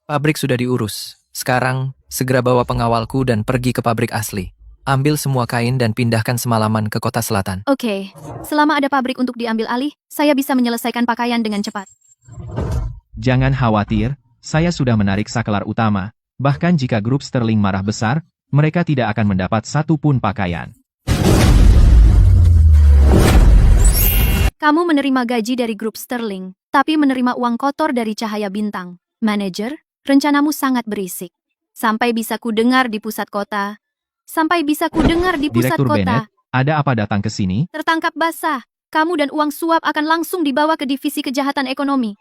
Pabrik sudah diurus. Sekarang, segera bawa pengawalku dan pergi ke pabrik asli. Ambil semua kain dan pindahkan semalaman ke kota selatan.
Oke, selama ada pabrik untuk diambil alih, saya bisa menyelesaikan pakaian dengan cepat.
Jangan khawatir, saya sudah menarik sakelar utama, bahkan jika grup Sterling marah besar, mereka tidak akan mendapat satu pun pakaian.
Kamu menerima gaji dari grup Sterling, tapi menerima uang kotor dari Cahaya Bintang. Manajer, rencanamu sangat berisik. Sampai bisa kudengar di pusat kota.
Direktur Bennett, ada apa datang ke sini?
Tertangkap basah. Kamu dan uang suap akan langsung dibawa ke divisi kejahatan ekonomi.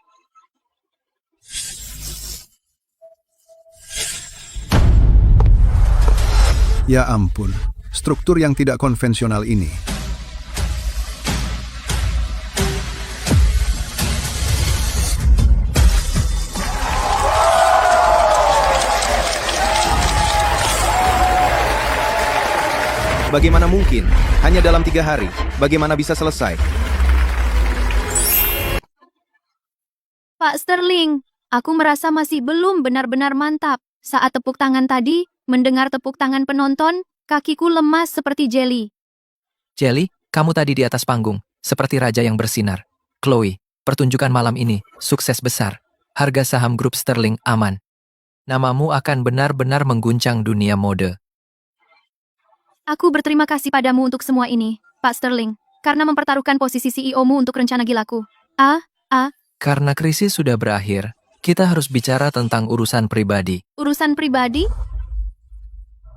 Ya ampun, struktur yang tidak konvensional ini.
Bagaimana mungkin? Hanya dalam 3 hari. Bagaimana bisa selesai?
Pak Sterling, aku merasa masih belum benar-benar mantap. Saat tepuk tangan tadi, mendengar tepuk tangan penonton, kakiku lemas seperti jeli.
Jelly, kamu tadi di atas panggung, seperti raja yang bersinar. Chloe, pertunjukan malam ini, sukses besar. Harga saham grup Sterling aman. Namamu akan benar-benar mengguncang dunia mode.
Aku berterima kasih padamu untuk semua ini, Pak Sterling, karena mempertaruhkan posisi CEO-mu untuk rencana gilaku.
Karena krisis sudah berakhir, kita harus bicara tentang urusan pribadi.
Urusan pribadi?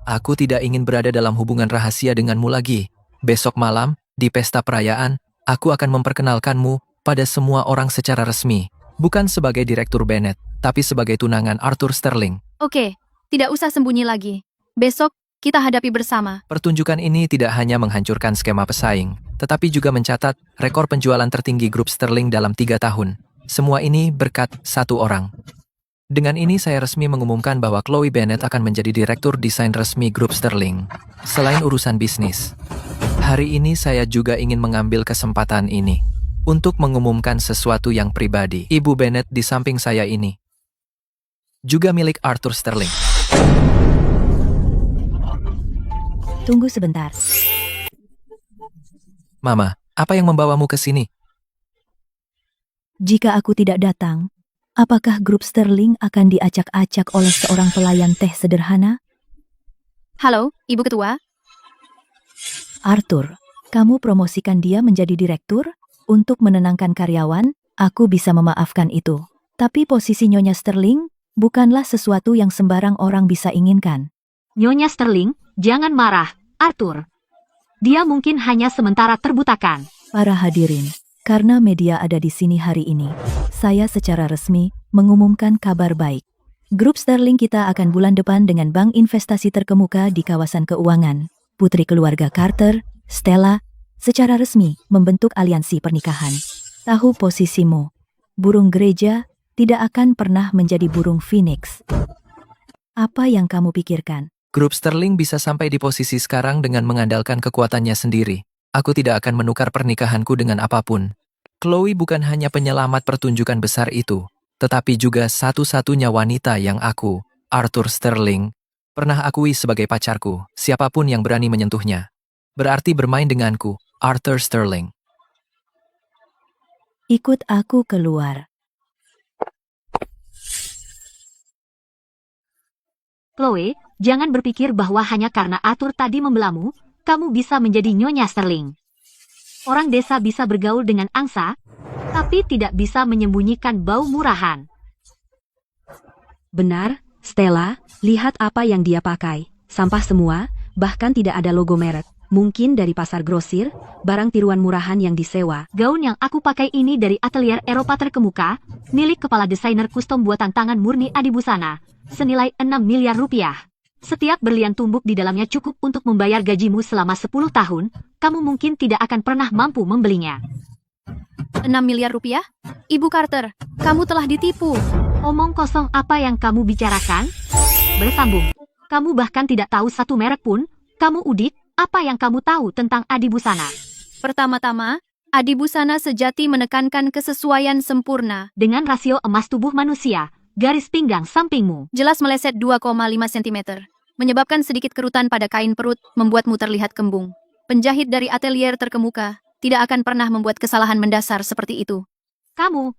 Aku tidak ingin berada dalam hubungan rahasia denganmu lagi. Besok malam, di pesta perayaan, aku akan memperkenalkanmu pada semua orang secara resmi. Bukan sebagai Direktur Bennett, tapi sebagai tunangan Arthur Sterling.
Oke, tidak usah sembunyi lagi. Besok, kita hadapi bersama.
Pertunjukan ini tidak hanya menghancurkan skema pesaing, tetapi juga mencatat rekor penjualan tertinggi grup Sterling dalam 3 tahun. Semua ini berkat satu orang. Dengan ini saya resmi mengumumkan bahwa Chloe Bennett akan menjadi direktur desain resmi grup Sterling. Selain urusan bisnis, hari ini saya juga ingin mengambil kesempatan ini untuk mengumumkan sesuatu yang pribadi. Ibu Bennett di samping saya ini juga milik Arthur Sterling.
Tunggu sebentar.
Mama, apa yang membawamu ke sini?
Jika aku tidak datang, apakah grup Sterling akan diacak-acak oleh seorang pelayan teh sederhana?
Halo, Ibu Ketua.
Arthur, kamu promosikan dia menjadi direktur? Untuk menenangkan karyawan, aku bisa memaafkan itu. Tapi posisi Nyonya Sterling bukanlah sesuatu yang sembarang orang bisa inginkan.
Nyonya Sterling, jangan marah, Arthur. Dia mungkin hanya sementara terbutakan.
Para hadirin, karena media ada di sini hari ini, saya secara resmi mengumumkan kabar baik. Grup Sterling kita akan bulan depan dengan bank investasi terkemuka di kawasan keuangan. Putri keluarga Carter, Stella, secara resmi membentuk aliansi pernikahan. Tahu posisimu, burung gereja tidak akan pernah menjadi burung phoenix. Apa yang kamu pikirkan?
Grup Sterling bisa sampai di posisi sekarang dengan mengandalkan kekuatannya sendiri. Aku tidak akan menukar pernikahanku dengan apapun. Chloe bukan hanya penyelamat pertunjukan besar itu, tetapi juga satu-satunya wanita yang aku, Arthur Sterling, pernah akui sebagai pacarku, siapapun yang berani menyentuhnya. Berarti bermain denganku, Arthur Sterling.
Ikut aku keluar.
Chloe, jangan berpikir bahwa hanya karena Arthur tadi membelamu, kamu bisa menjadi Nyonya Sterling. Orang desa bisa bergaul dengan angsa, tapi tidak bisa menyembunyikan bau murahan.
Benar, Stella, lihat apa yang dia pakai. Sampah semua, bahkan tidak ada logo merek. Mungkin dari pasar grosir, barang tiruan murahan yang disewa.
Gaun yang aku pakai ini dari atelier Eropa terkemuka, milik kepala desainer kustom buatan tangan murni Adi Busana, senilai 6 miliar rupiah. Setiap berlian tumbuk di dalamnya cukup untuk membayar gajimu selama 10 tahun, kamu mungkin tidak akan pernah mampu membelinya.
6 miliar rupiah? Ibu Carter, kamu telah ditipu.
Omong kosong apa yang kamu bicarakan? Bersambung. Kamu bahkan tidak tahu satu merek pun, kamu udik, apa yang kamu tahu tentang Adi Busana?
Pertama-tama, Adi Busana sejati menekankan kesesuaian sempurna.
Dengan rasio emas tubuh manusia, garis pinggang sampingmu
jelas meleset 2,5 cm, menyebabkan sedikit kerutan pada kain perut, membuatmu terlihat kembung. Penjahit dari atelier terkemuka tidak akan pernah membuat kesalahan mendasar seperti itu.
Kamu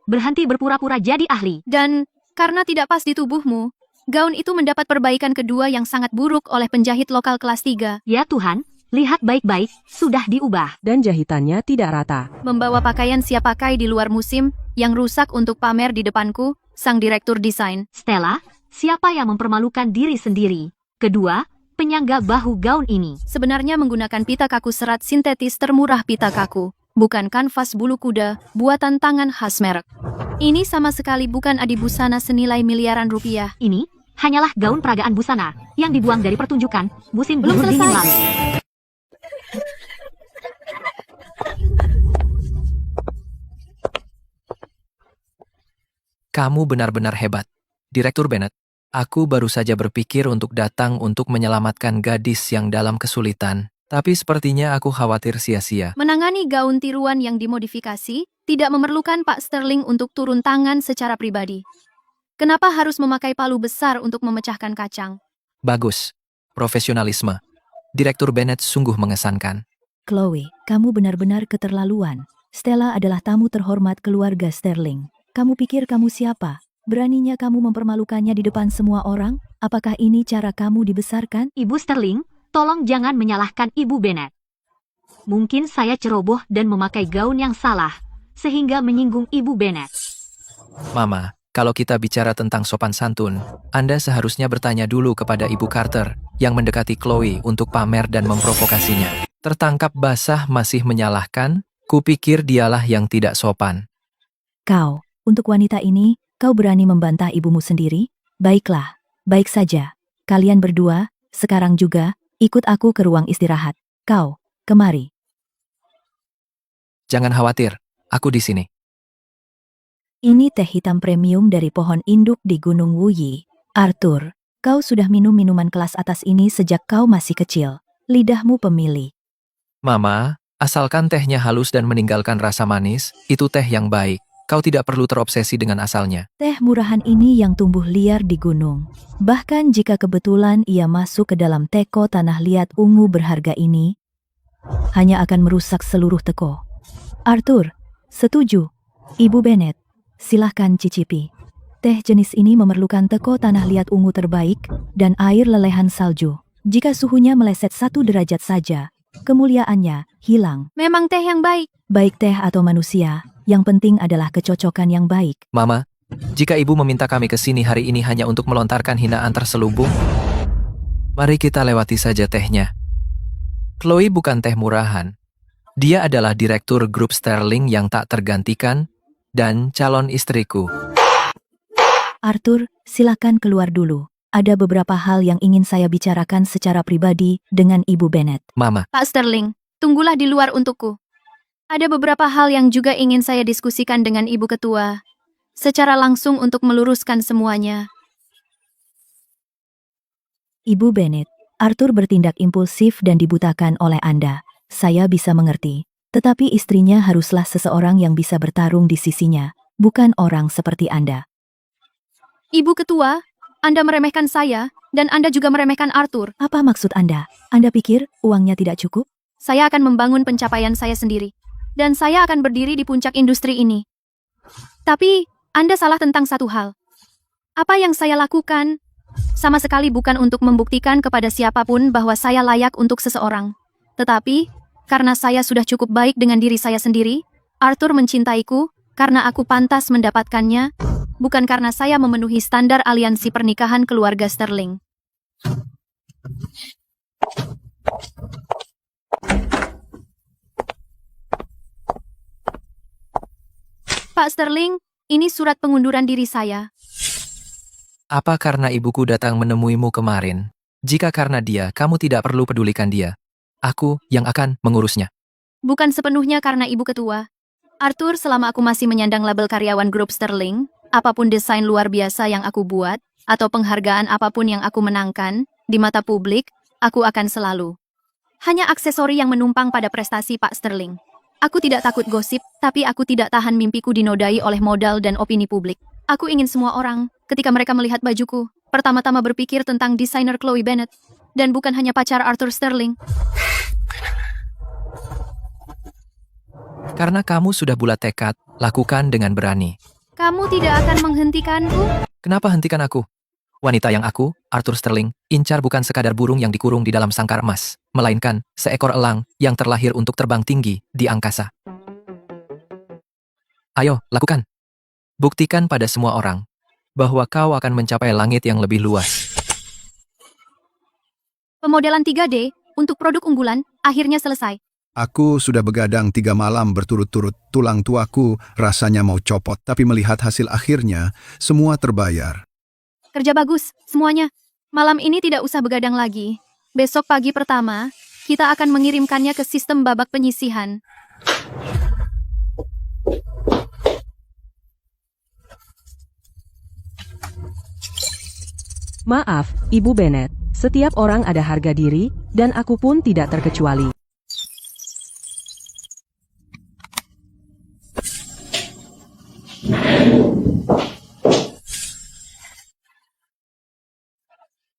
berhenti berpura-pura jadi ahli.
Dan karena tidak pas di tubuhmu, gaun itu mendapat perbaikan kedua yang sangat buruk oleh penjahit lokal kelas 3.
Ya Tuhan, lihat baik-baik, sudah diubah.
Dan jahitannya tidak rata.
Membawa pakaian siap pakai di luar musim, yang rusak untuk pamer di depanku, sang direktur desain.
Stella, siapa yang mempermalukan diri sendiri? Kedua, penyangga bahu gaun ini.
Sebenarnya menggunakan pita kaku serat sintetis termurah pita kaku, bukan kanvas bulu kuda, buatan tangan khas merek. Ini sama sekali bukan Adi Busana senilai miliaran rupiah.
Ini hanyalah gaun peragaan busana yang dibuang dari pertunjukan musim
Belum
dingin
selesai.
lalu.
Kamu benar-benar hebat. Direktur Bennett, aku baru saja berpikir untuk datang untuk menyelamatkan gadis yang dalam kesulitan, tapi sepertinya aku khawatir sia-sia.
Menangani gaun tiruan yang dimodifikasi tidak memerlukan Pak Sterling untuk turun tangan secara pribadi. Kenapa harus memakai palu besar untuk memecahkan kacang?
Bagus. Profesionalisme. Direktur Bennett sungguh mengesankan.
Chloe, kamu benar-benar keterlaluan. Stella adalah tamu terhormat keluarga Sterling. Kamu pikir kamu siapa? Beraninya kamu mempermalukannya di depan semua orang? Apakah ini cara kamu dibesarkan?
Ibu Sterling, tolong jangan menyalahkan Ibu Bennett. Mungkin saya ceroboh dan memakai gaun yang salah, sehingga menyinggung Ibu Bennett.
Mama, kalau kita bicara tentang sopan santun, Anda seharusnya bertanya dulu kepada Ibu Carter yang mendekati Chloe untuk pamer dan memprovokasinya. Tertangkap basah masih menyalahkan, kupikir dialah yang tidak sopan.
Kau, untuk wanita ini, kau berani membantah ibumu sendiri? Baiklah, baik saja. Kalian berdua, Sekarang juga, ikut aku ke ruang istirahat. Kau, kemari.
Jangan khawatir, aku di sini.
Ini teh hitam premium dari pohon induk di Gunung Wuyi. Arthur, kau sudah minum minuman kelas atas ini sejak kau masih kecil. Lidahmu pemilih.
Mama, asalkan tehnya halus dan meninggalkan rasa manis, itu teh yang baik. Kau tidak perlu terobsesi dengan asalnya.
Teh murahan ini yang tumbuh liar di gunung. Bahkan jika kebetulan ia masuk ke dalam teko tanah liat ungu berharga ini, hanya akan merusak seluruh teko. Arthur, setuju. Ibu Bennet, silahkan cicipi. Teh jenis ini memerlukan teko tanah liat ungu terbaik dan air lelehan salju. Jika suhunya meleset 1 derajat saja, kemuliaannya hilang.
Memang teh yang baik.
Baik teh atau manusia, yang penting adalah kecocokan yang baik.
Mama, jika ibu meminta kami ke sini hari ini hanya untuk melontarkan hinaan terselubung, mari kita lewati saja tehnya. Chloe bukan teh murahan. Dia adalah direktur grup Sterling yang tak tergantikan dan calon istriku.
Arthur, silakan keluar dulu. Ada beberapa hal yang ingin saya bicarakan secara pribadi dengan Ibu Bennet.
Mama,
Pak Sterling, tunggulah di luar untukku. Ada beberapa hal yang juga ingin saya diskusikan dengan Ibu Ketua, secara langsung untuk meluruskan semuanya.
Ibu Bennet, Arthur bertindak impulsif dan dibutakan oleh Anda. Saya bisa mengerti. Tetapi istrinya haruslah seseorang yang bisa bertarung di sisinya, bukan orang seperti Anda.
Ibu Ketua, Anda meremehkan saya, dan Anda juga meremehkan Arthur.
Apa maksud Anda? Anda pikir uangnya tidak cukup?
Saya akan membangun pencapaian saya sendiri. Dan saya akan berdiri di puncak industri ini. Tapi, Anda salah tentang satu hal. Apa yang saya lakukan, sama sekali bukan untuk membuktikan kepada siapapun bahwa saya layak untuk seseorang. Tetapi, karena saya sudah cukup baik dengan diri saya sendiri, Arthur mencintaiku karena aku pantas mendapatkannya, bukan karena saya memenuhi standar aliansi pernikahan keluarga Sterling. Pak Sterling, ini surat pengunduran diri saya.
apa karena ibuku datang menemuimu kemarin? Jika karena dia, kamu tidak perlu pedulikan dia. Aku yang akan mengurusnya.
Bukan sepenuhnya karena Ibu Ketua. Arthur, selama aku masih menyandang label karyawan grup Sterling, apapun desain luar biasa yang aku buat, atau penghargaan apapun yang aku menangkan, di mata publik, aku akan selalu. Hanya aksesori yang menumpang pada prestasi Pak Sterling. Aku tidak takut gosip, tapi aku tidak tahan mimpiku dinodai oleh modal dan opini publik. Aku ingin semua orang, ketika mereka melihat bajuku, pertama-tama berpikir tentang desainer Chloe Bennet, dan bukan hanya pacar Arthur Sterling.
Karena kamu sudah bulat tekad, lakukan dengan berani.
Kamu tidak akan menghentikanku?
Kenapa hentikan aku? Wanita yang aku, Arthur Sterling, incar bukan sekadar burung yang dikurung di dalam sangkar emas, melainkan seekor elang yang terlahir untuk terbang tinggi di angkasa. Ayo, lakukan. Buktikan pada semua orang bahwa kau akan mencapai langit yang lebih luas.
Pemodelan 3D untuk produk unggulan akhirnya selesai.
Aku sudah begadang 3 malam berturut-turut, tulang tuaku rasanya mau copot, tapi melihat hasil akhirnya, semua terbayar.
Kerja bagus, semuanya. Malam ini tidak usah begadang lagi. Besok pagi pertama, kita akan mengirimkannya ke sistem babak penyisihan.
Maaf, Ibu Bennet. Setiap orang ada harga diri, dan aku pun tidak terkecuali.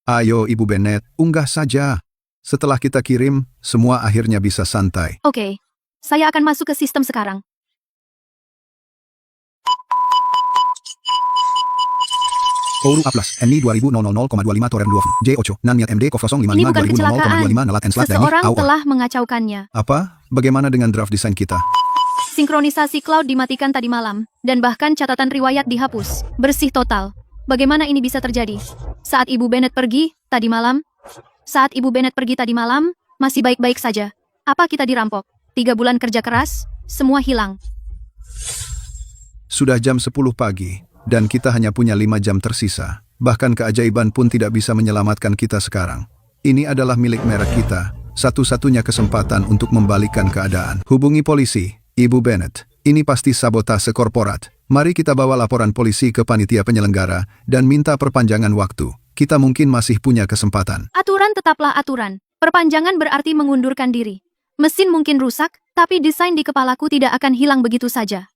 Ayo Ibu Bennet, unggah saja. Setelah kita kirim, semua akhirnya bisa santai.
Oke, saya akan masuk ke sistem sekarang.
Kouru Aplas, NI 2000.000,25 Toren 2, J8, Naniat MD, 055
Ini bukan
2000.000,25
kecelakaan.
Nalat and Slat Dani,
Seseorang
Awa.
telah mengacaukannya.
Apa? Bagaimana dengan draft desain kita?
Sinkronisasi cloud dimatikan tadi malam, dan bahkan catatan riwayat dihapus. Bersih total. Bagaimana ini bisa terjadi? Saat Ibu Bennet pergi tadi malam, masih baik-baik saja. Apa kita dirampok? 3 bulan kerja keras, semua hilang.
Sudah jam 10 pagi, dan kita hanya punya 5 jam tersisa. Bahkan keajaiban pun tidak bisa menyelamatkan kita sekarang. Ini adalah milik merek kita. Satu-satunya kesempatan untuk membalikan keadaan. Hubungi polisi, Ibu Bennett. Ini pasti sabotase korporat. Mari kita bawa laporan polisi ke panitia penyelenggara dan minta perpanjangan waktu. Kita mungkin masih punya kesempatan.
Aturan tetaplah aturan. Perpanjangan berarti mengundurkan diri. Mesin mungkin rusak, tapi desain di kepalaku tidak akan hilang begitu saja.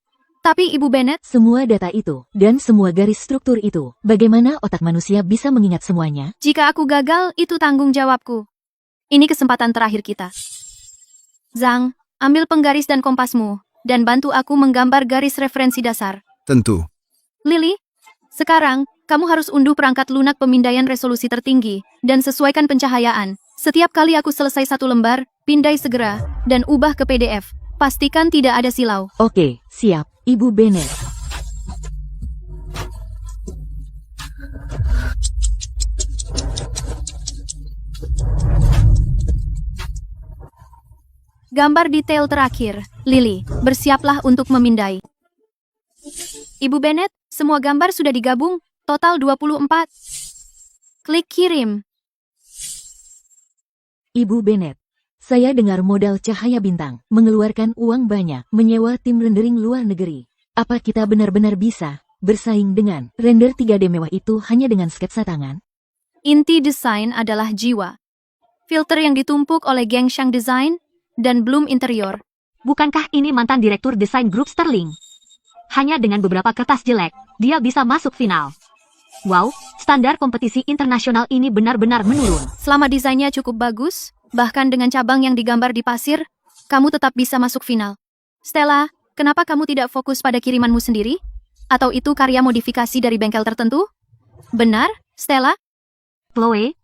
Tapi Ibu Bennett,
Semua data itu, dan semua garis struktur itu, bagaimana otak manusia bisa mengingat semuanya?
jika aku gagal, itu tanggung jawabku. Ini kesempatan terakhir kita. Zhang, ambil penggaris dan kompasmu, dan bantu aku menggambar garis referensi dasar.
Tentu.
Lily, sekarang, kamu harus unduh perangkat lunak pemindaian resolusi tertinggi, dan sesuaikan pencahayaan. Setiap kali aku selesai satu lembar, pindai segera, dan ubah ke PDF. Pastikan tidak ada silau.
Oke, siap, Ibu Bennett.
Gambar detail terakhir. Lily, bersiaplah untuk memindai. Ibu Bennett, semua gambar sudah digabung, total 24. Klik kirim.
Ibu Bennett, saya dengar modal Cahaya Bintang mengeluarkan uang banyak menyewa tim rendering luar negeri. Apa kita benar-benar bisa bersaing dengan render 3D mewah itu hanya dengan sketsa tangan?
Inti desain adalah jiwa. Filter yang ditumpuk oleh Gengshang Design dan Bloom Interior.
Bukankah ini mantan direktur desain grup Sterling? Hanya dengan beberapa kertas jelek, dia bisa masuk final. Wow, standar kompetisi internasional ini benar-benar menurun.
Selama desainnya cukup bagus, bahkan dengan cabang yang digambar di pasir, kamu tetap bisa masuk final. Stella, kenapa kamu tidak fokus pada kirimanmu sendiri? Atau itu karya modifikasi dari bengkel tertentu? Benar, Stella?
Chloe,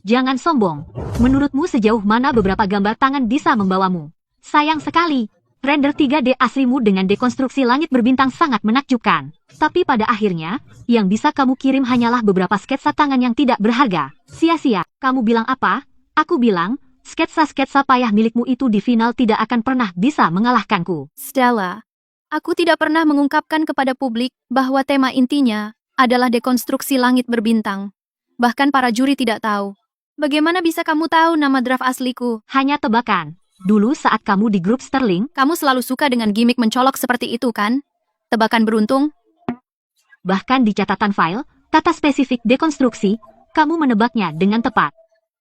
jangan sombong. Menurutmu sejauh mana beberapa gambar tangan bisa membawamu? Sayang sekali, render 3D aslimu dengan dekonstruksi langit berbintang sangat menakjubkan. Tapi pada akhirnya, yang bisa kamu kirim hanyalah beberapa sketsa tangan yang tidak berharga. Sia-sia, kamu bilang apa? Aku bilang, sketsa-sketsa payah milikmu itu di final tidak akan pernah bisa mengalahkanku.
Stella, aku tidak pernah mengungkapkan kepada publik bahwa tema intinya adalah dekonstruksi langit berbintang. Bahkan para juri tidak tahu. Bagaimana bisa kamu tahu nama draft asliku?
Hanya tebakan. Dulu saat kamu di grup Sterling,
Kamu selalu suka dengan gimmick mencolok seperti itu kan? Tebakan beruntung?
bahkan di catatan file, kata spesifik dekonstruksi, kamu menebaknya dengan tepat.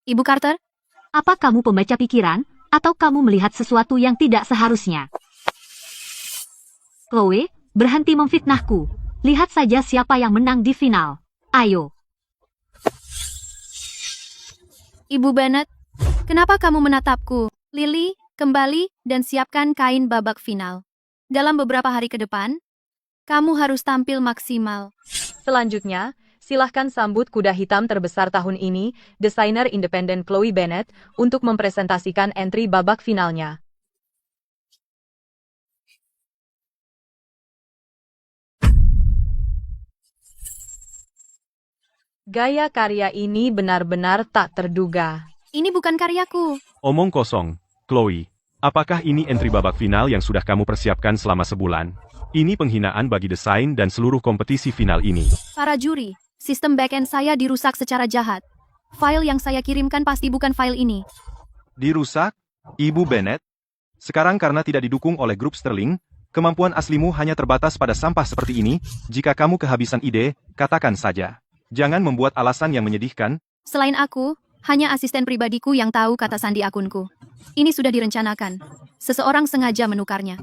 Ibu Carter?
Apa kamu pembaca pikiran, atau kamu melihat sesuatu yang tidak seharusnya? Chloe, berhenti memfitnahku. Lihat saja siapa yang menang di final. Ayo.
Ibu Bennett, kenapa kamu menatapku? Lily, kembali dan siapkan kain babak final. Dalam beberapa hari ke depan, kamu harus tampil maksimal.
Selanjutnya, silahkan sambut kuda hitam terbesar tahun ini, desainer independen Chloe Bennett, untuk mempresentasikan entry babak finalnya. Gaya karya ini benar-benar tak terduga.
Ini bukan karyaku.
Omong kosong, Chloe. Apakah ini entry babak final yang sudah kamu persiapkan selama sebulan? Ini penghinaan bagi desain dan seluruh kompetisi final ini.
Para juri, sistem backend saya dirusak secara jahat. File yang saya kirimkan pasti bukan file ini.
Dirusak? Ibu Bennett? Sekarang karena tidak didukung oleh grup Sterling, kemampuan aslimu hanya terbatas pada sampah seperti ini. Jika kamu kehabisan ide, katakan saja. Jangan membuat alasan yang menyedihkan.
Selain aku, hanya asisten pribadiku yang tahu kata sandi akunku. Ini sudah direncanakan. Seseorang sengaja menukarnya.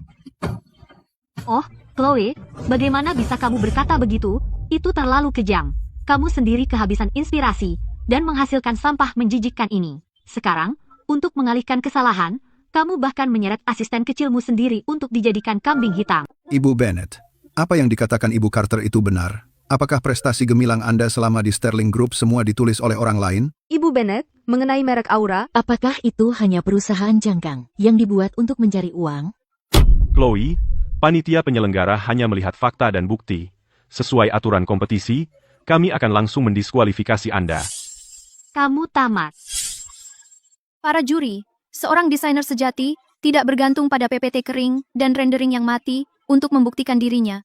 Oh, Chloe, bagaimana bisa kamu berkata begitu? Itu terlalu kejam. Kamu sendiri kehabisan inspirasi dan menghasilkan sampah menjijikkan ini. Sekarang, untuk mengalihkan kesalahan, kamu bahkan menyeret asisten kecilmu sendiri untuk dijadikan kambing hitam.
Ibu Bennett, apa yang dikatakan Ibu Carter itu benar? Apakah prestasi gemilang Anda selama di Sterling Group semua ditulis oleh orang lain?
Ibu Bennett, mengenai merek Aura,
Apakah itu hanya perusahaan jangkang yang dibuat untuk mencari uang?
Chloe, panitia penyelenggara hanya melihat fakta dan bukti. Sesuai aturan kompetisi, kami akan langsung mendiskualifikasi Anda.
Kamu tamat.
Para juri, seorang desainer sejati tidak bergantung pada PPT kering dan rendering yang mati untuk membuktikan dirinya.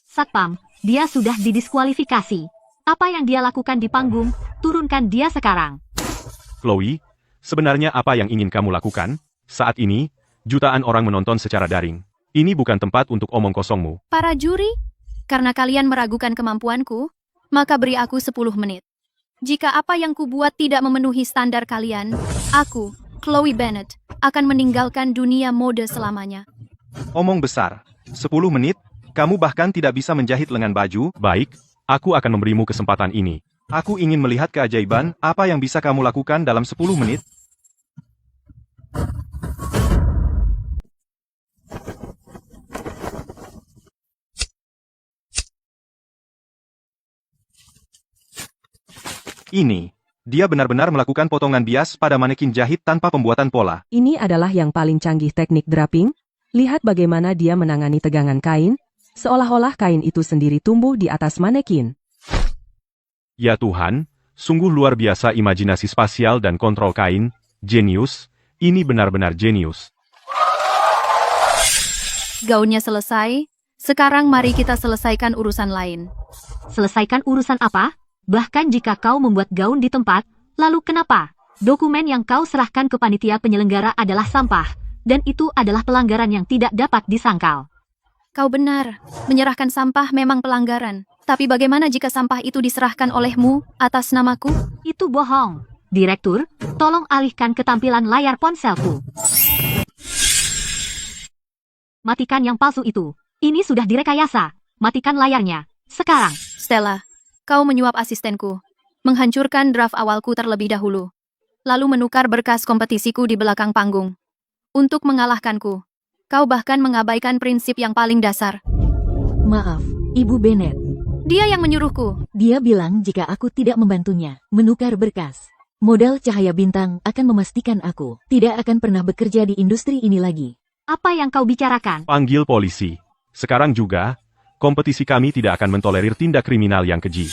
Satpam, dia sudah didiskualifikasi. Apa yang dia lakukan di panggung, turunkan dia sekarang.
Chloe, sebenarnya apa yang ingin kamu lakukan? Saat ini, jutaan orang menonton secara daring. Ini bukan tempat untuk omong kosongmu.
Para juri, karena kalian meragukan kemampuanku, maka beri aku 10 menit. Jika apa yang kubuat tidak memenuhi standar kalian, aku, Chloe Bennett, akan meninggalkan dunia mode selamanya.
Omong besar. 10 menit? Kamu bahkan tidak bisa menjahit lengan baju? Baik, aku akan memberimu kesempatan ini. Aku ingin melihat keajaiban apa yang bisa kamu lakukan dalam 10 menit. Ini, dia benar-benar melakukan potongan bias pada manekin jahit tanpa pembuatan pola.
Ini adalah yang paling canggih teknik draping. Lihat bagaimana dia menangani tegangan kain, seolah-olah kain itu sendiri tumbuh di atas manekin.
Ya Tuhan, sungguh luar biasa imajinasi spasial dan kontrol kain. Jenius, ini benar-benar jenius.
Gaunnya selesai, sekarang mari kita selesaikan urusan lain.
Selesaikan urusan apa? Bahkan jika kau membuat gaun di tempat, lalu kenapa? Dokumen yang kau serahkan ke panitia penyelenggara adalah sampah, dan itu adalah pelanggaran yang tidak dapat disangkal.
Kau benar, menyerahkan sampah memang pelanggaran. Tapi bagaimana jika sampah itu diserahkan olehmu atas namaku?
Itu bohong. Direktur, tolong alihkan ketampilan layar ponselku. Matikan yang palsu itu. Ini sudah direkayasa. Matikan layarnya. Sekarang.
Stella, kau menyuap asistenku, menghancurkan draft awalku terlebih dahulu, lalu menukar berkas kompetisiku di belakang panggung. Untuk mengalahkanku, kau bahkan mengabaikan prinsip yang paling dasar.
Maaf, Ibu Bennett.
Dia yang menyuruhku.
Dia bilang jika aku tidak membantunya menukar berkas, modal Cahaya Bintang akan memastikan aku tidak akan pernah bekerja di industri ini lagi.
Apa yang kau bicarakan?
Panggil polisi. Sekarang juga, kompetisi kami tidak akan mentolerir tindak kriminal yang keji.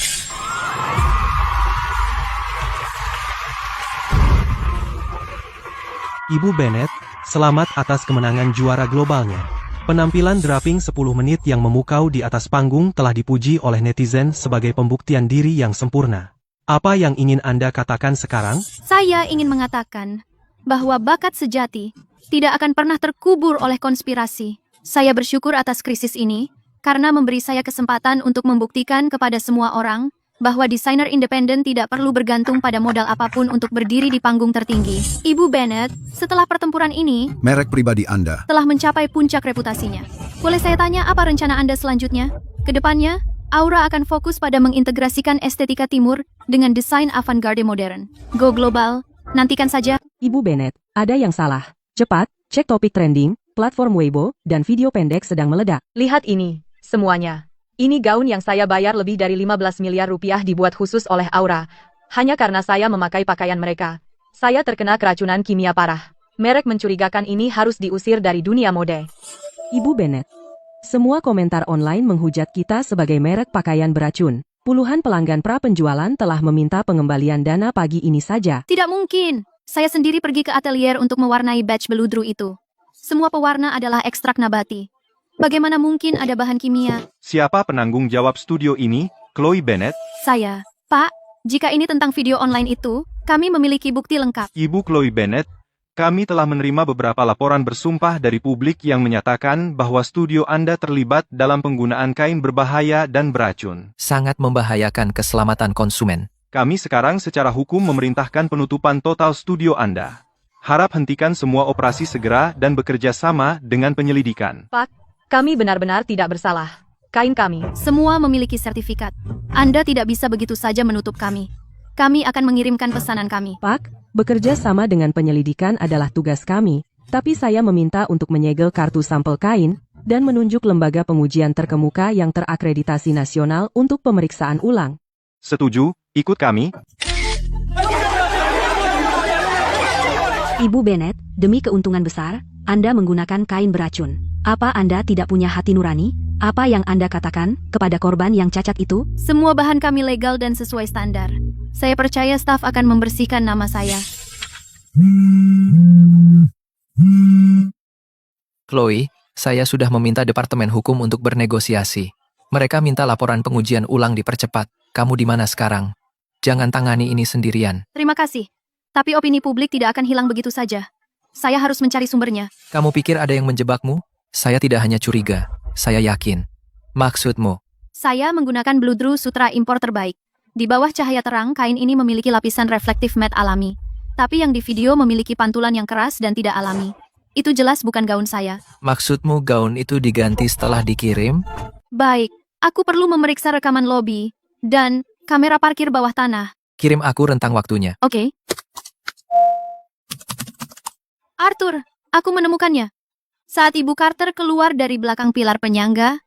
Ibu Bennett, selamat atas kemenangan juara globalnya. Penampilan draping 10 menit yang memukau di atas panggung telah dipuji oleh netizen sebagai pembuktian diri yang sempurna. Apa yang ingin Anda katakan sekarang?
Saya ingin mengatakan bahwa bakat sejati tidak akan pernah terkubur oleh konspirasi. Saya bersyukur atas krisis ini, karena memberi saya kesempatan untuk membuktikan kepada semua orang bahwa desainer independen tidak perlu bergantung pada modal apapun untuk berdiri di panggung tertinggi. Ibu Bennett, setelah pertempuran ini,
Merek pribadi Anda.
telah mencapai puncak reputasinya. Boleh saya tanya apa rencana Anda selanjutnya? Kedepannya, Aura akan fokus pada mengintegrasikan estetika timur dengan desain avant-garde modern. Go global, nantikan saja.
Ibu Bennett, ada yang salah. Cepat, cek topik trending, platform Weibo, dan video pendek sedang meledak.
Lihat ini, semuanya. Ini gaun yang saya bayar lebih dari 15 miliar rupiah dibuat khusus oleh Aura. Hanya karena saya memakai pakaian mereka. Saya terkena keracunan kimia parah. Merek mencurigakan ini harus diusir dari dunia mode.
Ibu Bennett, semua komentar online menghujat kita sebagai merek pakaian beracun. Puluhan pelanggan pra-penjualan telah meminta pengembalian dana pagi ini saja.
Tidak mungkin. Saya sendiri pergi ke atelier untuk mewarnai batch beludru itu. Semua pewarna adalah ekstrak nabati. Bagaimana mungkin ada bahan kimia?
Siapa penanggung jawab studio ini? Chloe Bennett?
Saya. Pak, jika ini tentang video online itu, kami memiliki bukti lengkap.
Ibu Chloe Bennett, kami telah menerima beberapa laporan bersumpah dari publik yang menyatakan bahwa studio Anda terlibat dalam penggunaan kain berbahaya dan beracun.
Sangat membahayakan keselamatan konsumen.
Kami sekarang secara hukum memerintahkan penutupan total studio Anda. Harap hentikan semua operasi segera dan bekerja sama dengan penyelidikan.
Pak, kami benar-benar tidak bersalah. Kain kami.
Semua memiliki sertifikat. Anda tidak bisa begitu saja menutup kami. Kami akan mengirimkan pesanan kami.
Pak, bekerja sama dengan penyelidikan adalah tugas kami, tapi saya meminta untuk menyegel kartu sampel kain dan menunjuk lembaga pengujian terkemuka yang terakreditasi nasional untuk pemeriksaan ulang.
Setuju, ikut kami.
Ibu Bennett, demi keuntungan besar, Anda menggunakan kain beracun. Apa Anda tidak punya hati nurani? Apa yang Anda katakan kepada korban yang cacat itu?
Semua bahan kami legal dan sesuai standar. Saya percaya staf akan membersihkan nama saya.
Chloe, saya sudah meminta Departemen Hukum untuk bernegosiasi. Mereka minta laporan pengujian ulang dipercepat. Kamu di mana sekarang? Jangan tangani ini sendirian.
Terima kasih. Tapi opini publik tidak akan hilang begitu saja. Saya harus mencari sumbernya.
Kamu pikir ada yang menjebakmu? Saya tidak hanya curiga, saya yakin. Maksudmu?
Saya menggunakan Bludru Sutra impor terbaik. Di bawah cahaya terang, kain ini memiliki lapisan reflektif matte alami. Tapi yang di video memiliki pantulan yang keras dan tidak alami. Itu jelas bukan gaun saya.
Maksudmu gaun itu diganti setelah dikirim?
Baik, aku perlu memeriksa rekaman lobi dan kamera parkir bawah tanah.
Kirim aku rentang waktunya.
Oke. Arthur, aku menemukannya. Saat Ibu Carter keluar dari belakang pilar penyangga,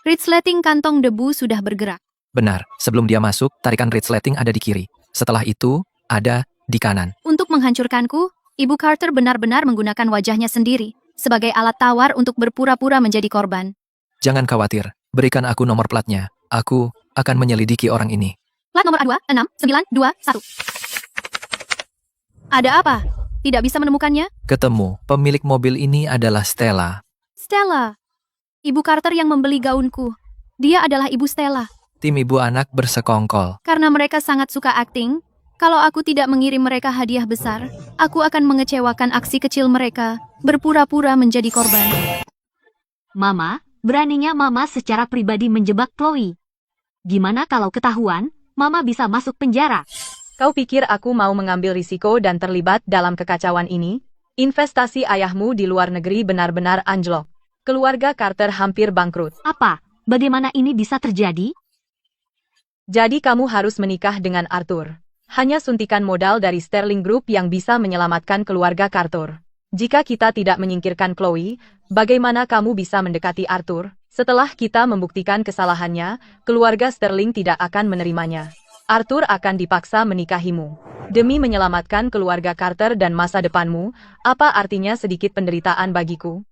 resleting kantong debu sudah bergerak.
Benar, sebelum dia masuk, tarikan resleting ada di kiri. Setelah itu, ada di kanan.
Untuk menghancurkanku, Ibu Carter benar-benar menggunakan wajahnya sendiri sebagai alat tawar untuk berpura-pura menjadi korban.
Jangan khawatir, berikan aku nomor platnya. Aku akan menyelidiki orang ini.
Plat nomor A26921. Ada apa? Tidak bisa menemukannya?
Ketemu, pemilik mobil ini adalah Stella.
Stella. Ibu Carter yang membeli gaunku. Dia adalah Ibu Stella.
Tim ibu anak bersekongkol.
Karena mereka sangat suka akting, kalau aku tidak mengirim mereka hadiah besar, aku akan mengecewakan aksi kecil mereka, berpura-pura menjadi korban.
Mama, beraninya Mama secara pribadi menjebak Chloe. Gimana kalau ketahuan, Mama bisa masuk penjara?
Kau pikir aku mau mengambil risiko dan terlibat dalam kekacauan ini? Investasi ayahmu di luar negeri benar-benar anjlok. Keluarga Carter hampir bangkrut.
Apa? Bagaimana ini bisa terjadi?
Jadi kamu harus menikah dengan Arthur. Hanya suntikan modal dari Sterling Group yang bisa menyelamatkan keluarga Carter. Jika kita tidak menyingkirkan Chloe, bagaimana kamu bisa mendekati Arthur? Setelah kita membuktikan kesalahannya, keluarga Sterling tidak akan menerimanya. Arthur akan dipaksa menikahimu. Demi menyelamatkan keluarga Carter dan masa depanmu, apa artinya sedikit penderitaan bagiku?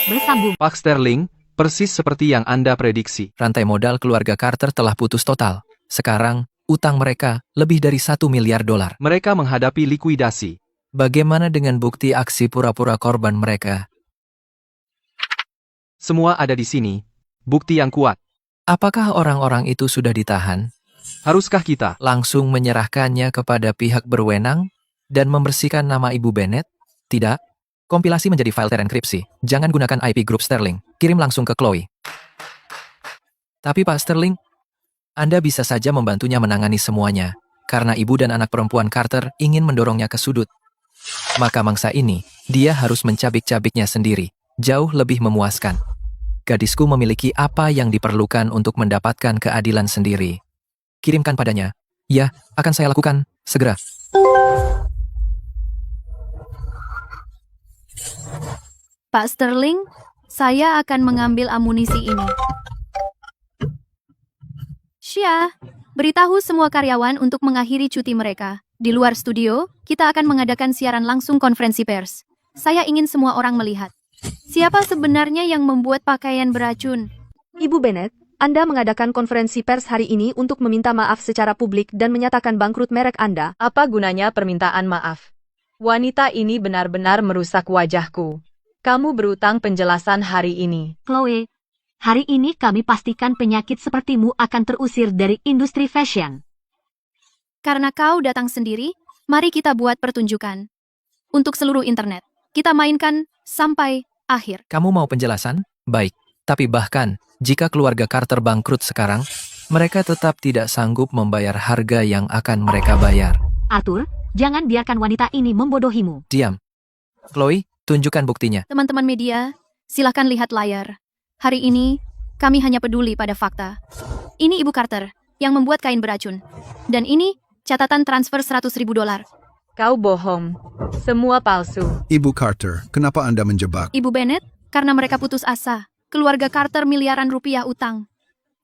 Bersambung.
Pak Sterling, persis seperti yang Anda prediksi.
Rantai modal keluarga Carter telah putus total. Sekarang, utang mereka lebih dari $1 miliar.
Mereka menghadapi likuidasi.
Bagaimana dengan bukti aksi pura-pura korban mereka?
Semua ada di sini. Bukti yang kuat.
Apakah orang-orang itu sudah ditahan?
Haruskah kita
langsung menyerahkannya kepada pihak berwenang dan membersihkan nama Ibu Bennett? Tidak. Kompilasi menjadi file terenkripsi. Jangan gunakan IP grup Sterling. Kirim langsung ke Chloe. Tapi Pak Sterling, Anda bisa saja membantunya menangani semuanya, karena ibu dan anak perempuan Carter ingin mendorongnya ke sudut. Maka mangsa ini, dia harus mencabik-cabiknya sendiri, jauh lebih memuaskan. Gadisku memiliki apa yang diperlukan untuk mendapatkan keadilan sendiri. Kirimkan padanya. Ya, akan saya lakukan, segera.
Pak Sterling, saya akan mengambil amunisi ini. Syah, beritahu semua karyawan untuk mengakhiri cuti mereka. Di luar studio, kita akan mengadakan siaran langsung konferensi pers. Saya ingin semua orang melihat. Siapa sebenarnya yang membuat pakaian beracun?
Ibu Bennett, Anda mengadakan konferensi pers hari ini untuk meminta maaf secara publik dan menyatakan bangkrut merek Anda.
Apa gunanya permintaan maaf? Wanita ini benar-benar merusak wajahku. Kamu berutang penjelasan hari ini.
Chloe, hari ini kami pastikan penyakit sepertimu akan terusir dari industri fashion.
Karena kau datang sendiri, mari kita buat pertunjukan. Untuk seluruh internet, kita mainkan sampai akhir.
Kamu mau penjelasan? Baik. Tapi bahkan, jika keluarga Carter bangkrut sekarang, mereka tetap tidak sanggup membayar harga yang akan mereka bayar.
Arthur, jangan biarkan wanita ini membodohimu.
Diam. Chloe, tunjukkan buktinya.
Teman-teman media, silakan lihat layar. Hari ini, kami hanya peduli pada fakta. Ini Ibu Carter, yang membuat kain beracun. Dan ini, catatan transfer $100.000.
Kau bohong. Semua palsu.
Ibu Carter, kenapa Anda menjebak?
Ibu Bennett, karena mereka putus asa. Keluarga Carter miliaran rupiah utang.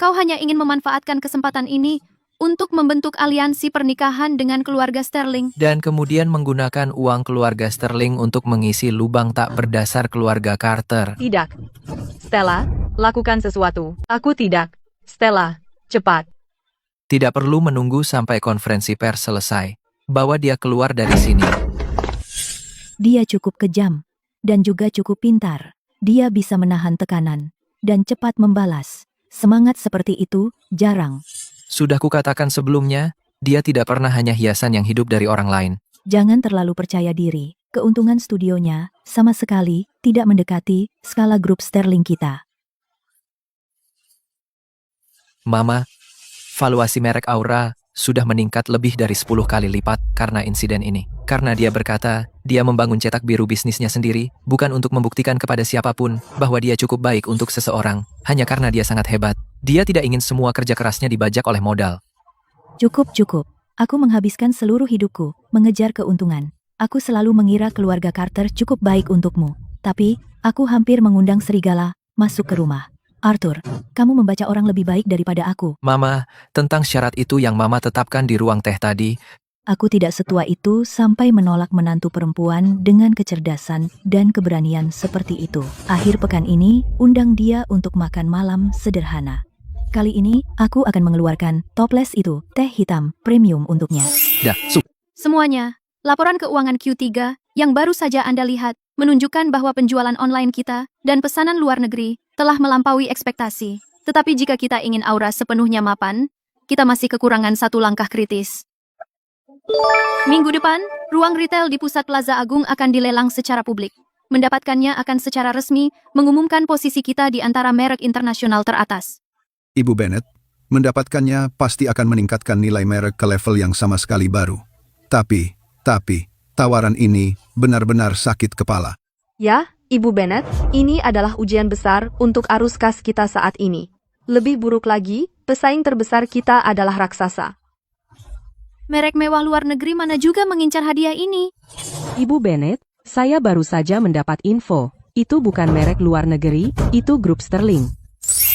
Kau hanya ingin memanfaatkan kesempatan ini untuk membentuk aliansi pernikahan dengan keluarga Sterling.
Dan kemudian menggunakan uang keluarga Sterling untuk mengisi lubang tak berdasar keluarga Carter.
Tidak. Stella, lakukan sesuatu. Aku tidak. Stella, cepat.
Tidak perlu menunggu sampai konferensi pers selesai. Bawa dia keluar dari sini.
Dia cukup kejam, dan juga cukup pintar. Dia bisa menahan tekanan, dan cepat membalas. Semangat seperti itu, jarang.
Sudah kukatakan sebelumnya, dia tidak pernah hanya hiasan yang hidup dari orang lain.
Jangan terlalu percaya diri. Keuntungan studionya sama sekali tidak mendekati skala grup Sterling kita.
Mama, valuasi merek Aura sudah meningkat lebih dari 10 kali lipat karena insiden ini. Karena dia berkata, dia membangun cetak biru bisnisnya sendiri, bukan untuk membuktikan kepada siapapun bahwa dia cukup baik untuk seseorang, hanya karena dia sangat hebat. Dia tidak ingin semua kerja kerasnya dibajak oleh modal.
Cukup. Aku menghabiskan seluruh hidupku mengejar keuntungan. Aku selalu mengira keluarga Carter cukup baik untukmu. Tapi, aku hampir mengundang serigala masuk ke rumah. Arthur, kamu membaca orang lebih baik daripada aku.
Mama, tentang syarat itu yang Mama tetapkan di ruang teh tadi,
Aku tidak setua itu sampai menolak menantu perempuan dengan kecerdasan dan keberanian seperti itu. Akhir pekan ini, undang dia untuk makan malam sederhana. Kali ini, aku akan mengeluarkan toples itu, teh hitam premium untuknya.
Semuanya, laporan keuangan Q3 yang baru saja Anda lihat menunjukkan bahwa penjualan online kita dan pesanan luar negeri telah melampaui ekspektasi. Tetapi jika kita ingin Aura sepenuhnya mapan, kita masih kekurangan satu langkah kritis. Minggu depan, ruang retail di Pusat Plaza Agung akan dilelang secara publik. Mendapatkannya akan secara resmi mengumumkan posisi kita di antara merek internasional teratas.
Ibu Bennett, mendapatkannya pasti akan meningkatkan nilai merek ke level yang sama sekali baru. Tapi, tawaran ini benar-benar sakit kepala.
Ya, Ibu Bennett, ini adalah ujian besar untuk arus kas kita saat ini. Lebih buruk lagi, pesaing terbesar kita adalah raksasa.
Merek mewah luar negeri mana juga mengincar hadiah ini?
Ibu Bennett, saya baru saja mendapat info. Itu bukan merek luar negeri, itu grup Sterling.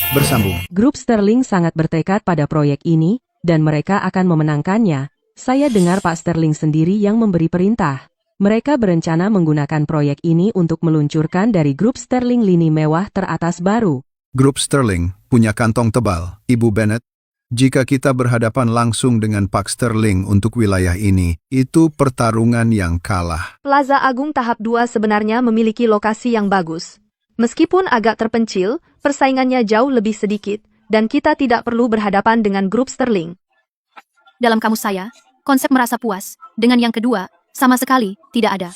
Bersambung.
Grup Sterling sangat bertekad pada proyek ini, dan mereka akan memenangkannya. Saya dengar Pak Sterling sendiri yang memberi perintah. Mereka berencana menggunakan proyek ini untuk meluncurkan dari grup Sterling lini mewah teratas baru.
Grup Sterling punya kantong tebal, Ibu Bennett. Jika kita berhadapan langsung dengan Pak Sterling untuk wilayah ini, itu pertarungan yang kalah.
Plaza Agung tahap 2 sebenarnya memiliki lokasi yang bagus. Meskipun agak terpencil, persaingannya jauh lebih sedikit, dan kita tidak perlu berhadapan dengan grup Sterling.
Dalam kamus saya, konsep merasa puas, dengan yang kedua, sama sekali tidak ada.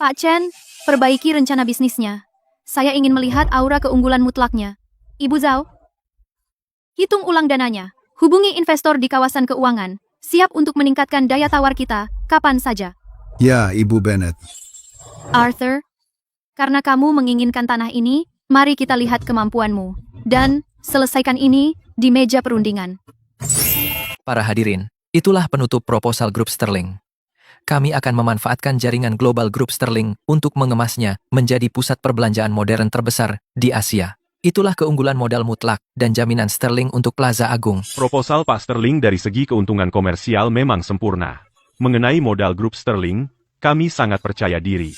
Pak Chen, perbaiki rencana bisnisnya. Saya ingin melihat aura keunggulan mutlaknya. Ibu Zhao, hitung ulang dananya. Hubungi investor di kawasan keuangan. Siap untuk meningkatkan daya tawar kita, kapan saja.
Ya, Ibu Bennett.
Arthur, karena kamu menginginkan tanah ini, mari kita lihat kemampuanmu. Dan, selesaikan ini di meja perundingan.
Para hadirin, itulah penutup proposal grup Sterling. Kami akan memanfaatkan jaringan global grup Sterling untuk mengemasnya menjadi pusat perbelanjaan modern terbesar di Asia. Itulah keunggulan modal mutlak dan jaminan Sterling untuk Plaza Agung.
Proposal Pak Sterling dari segi keuntungan komersial memang sempurna. Mengenai modal grup Sterling, kami sangat percaya diri.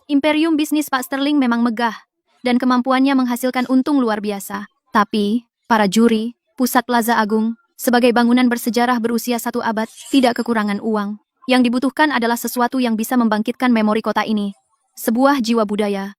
Imperium bisnis Pak Sterling memang megah, dan kemampuannya menghasilkan untung luar biasa. Tapi, para juri, Pusat Plaza Agung, sebagai bangunan bersejarah berusia 1 abad, tidak kekurangan uang. Yang dibutuhkan adalah sesuatu yang bisa membangkitkan memori kota ini. Sebuah jiwa budaya.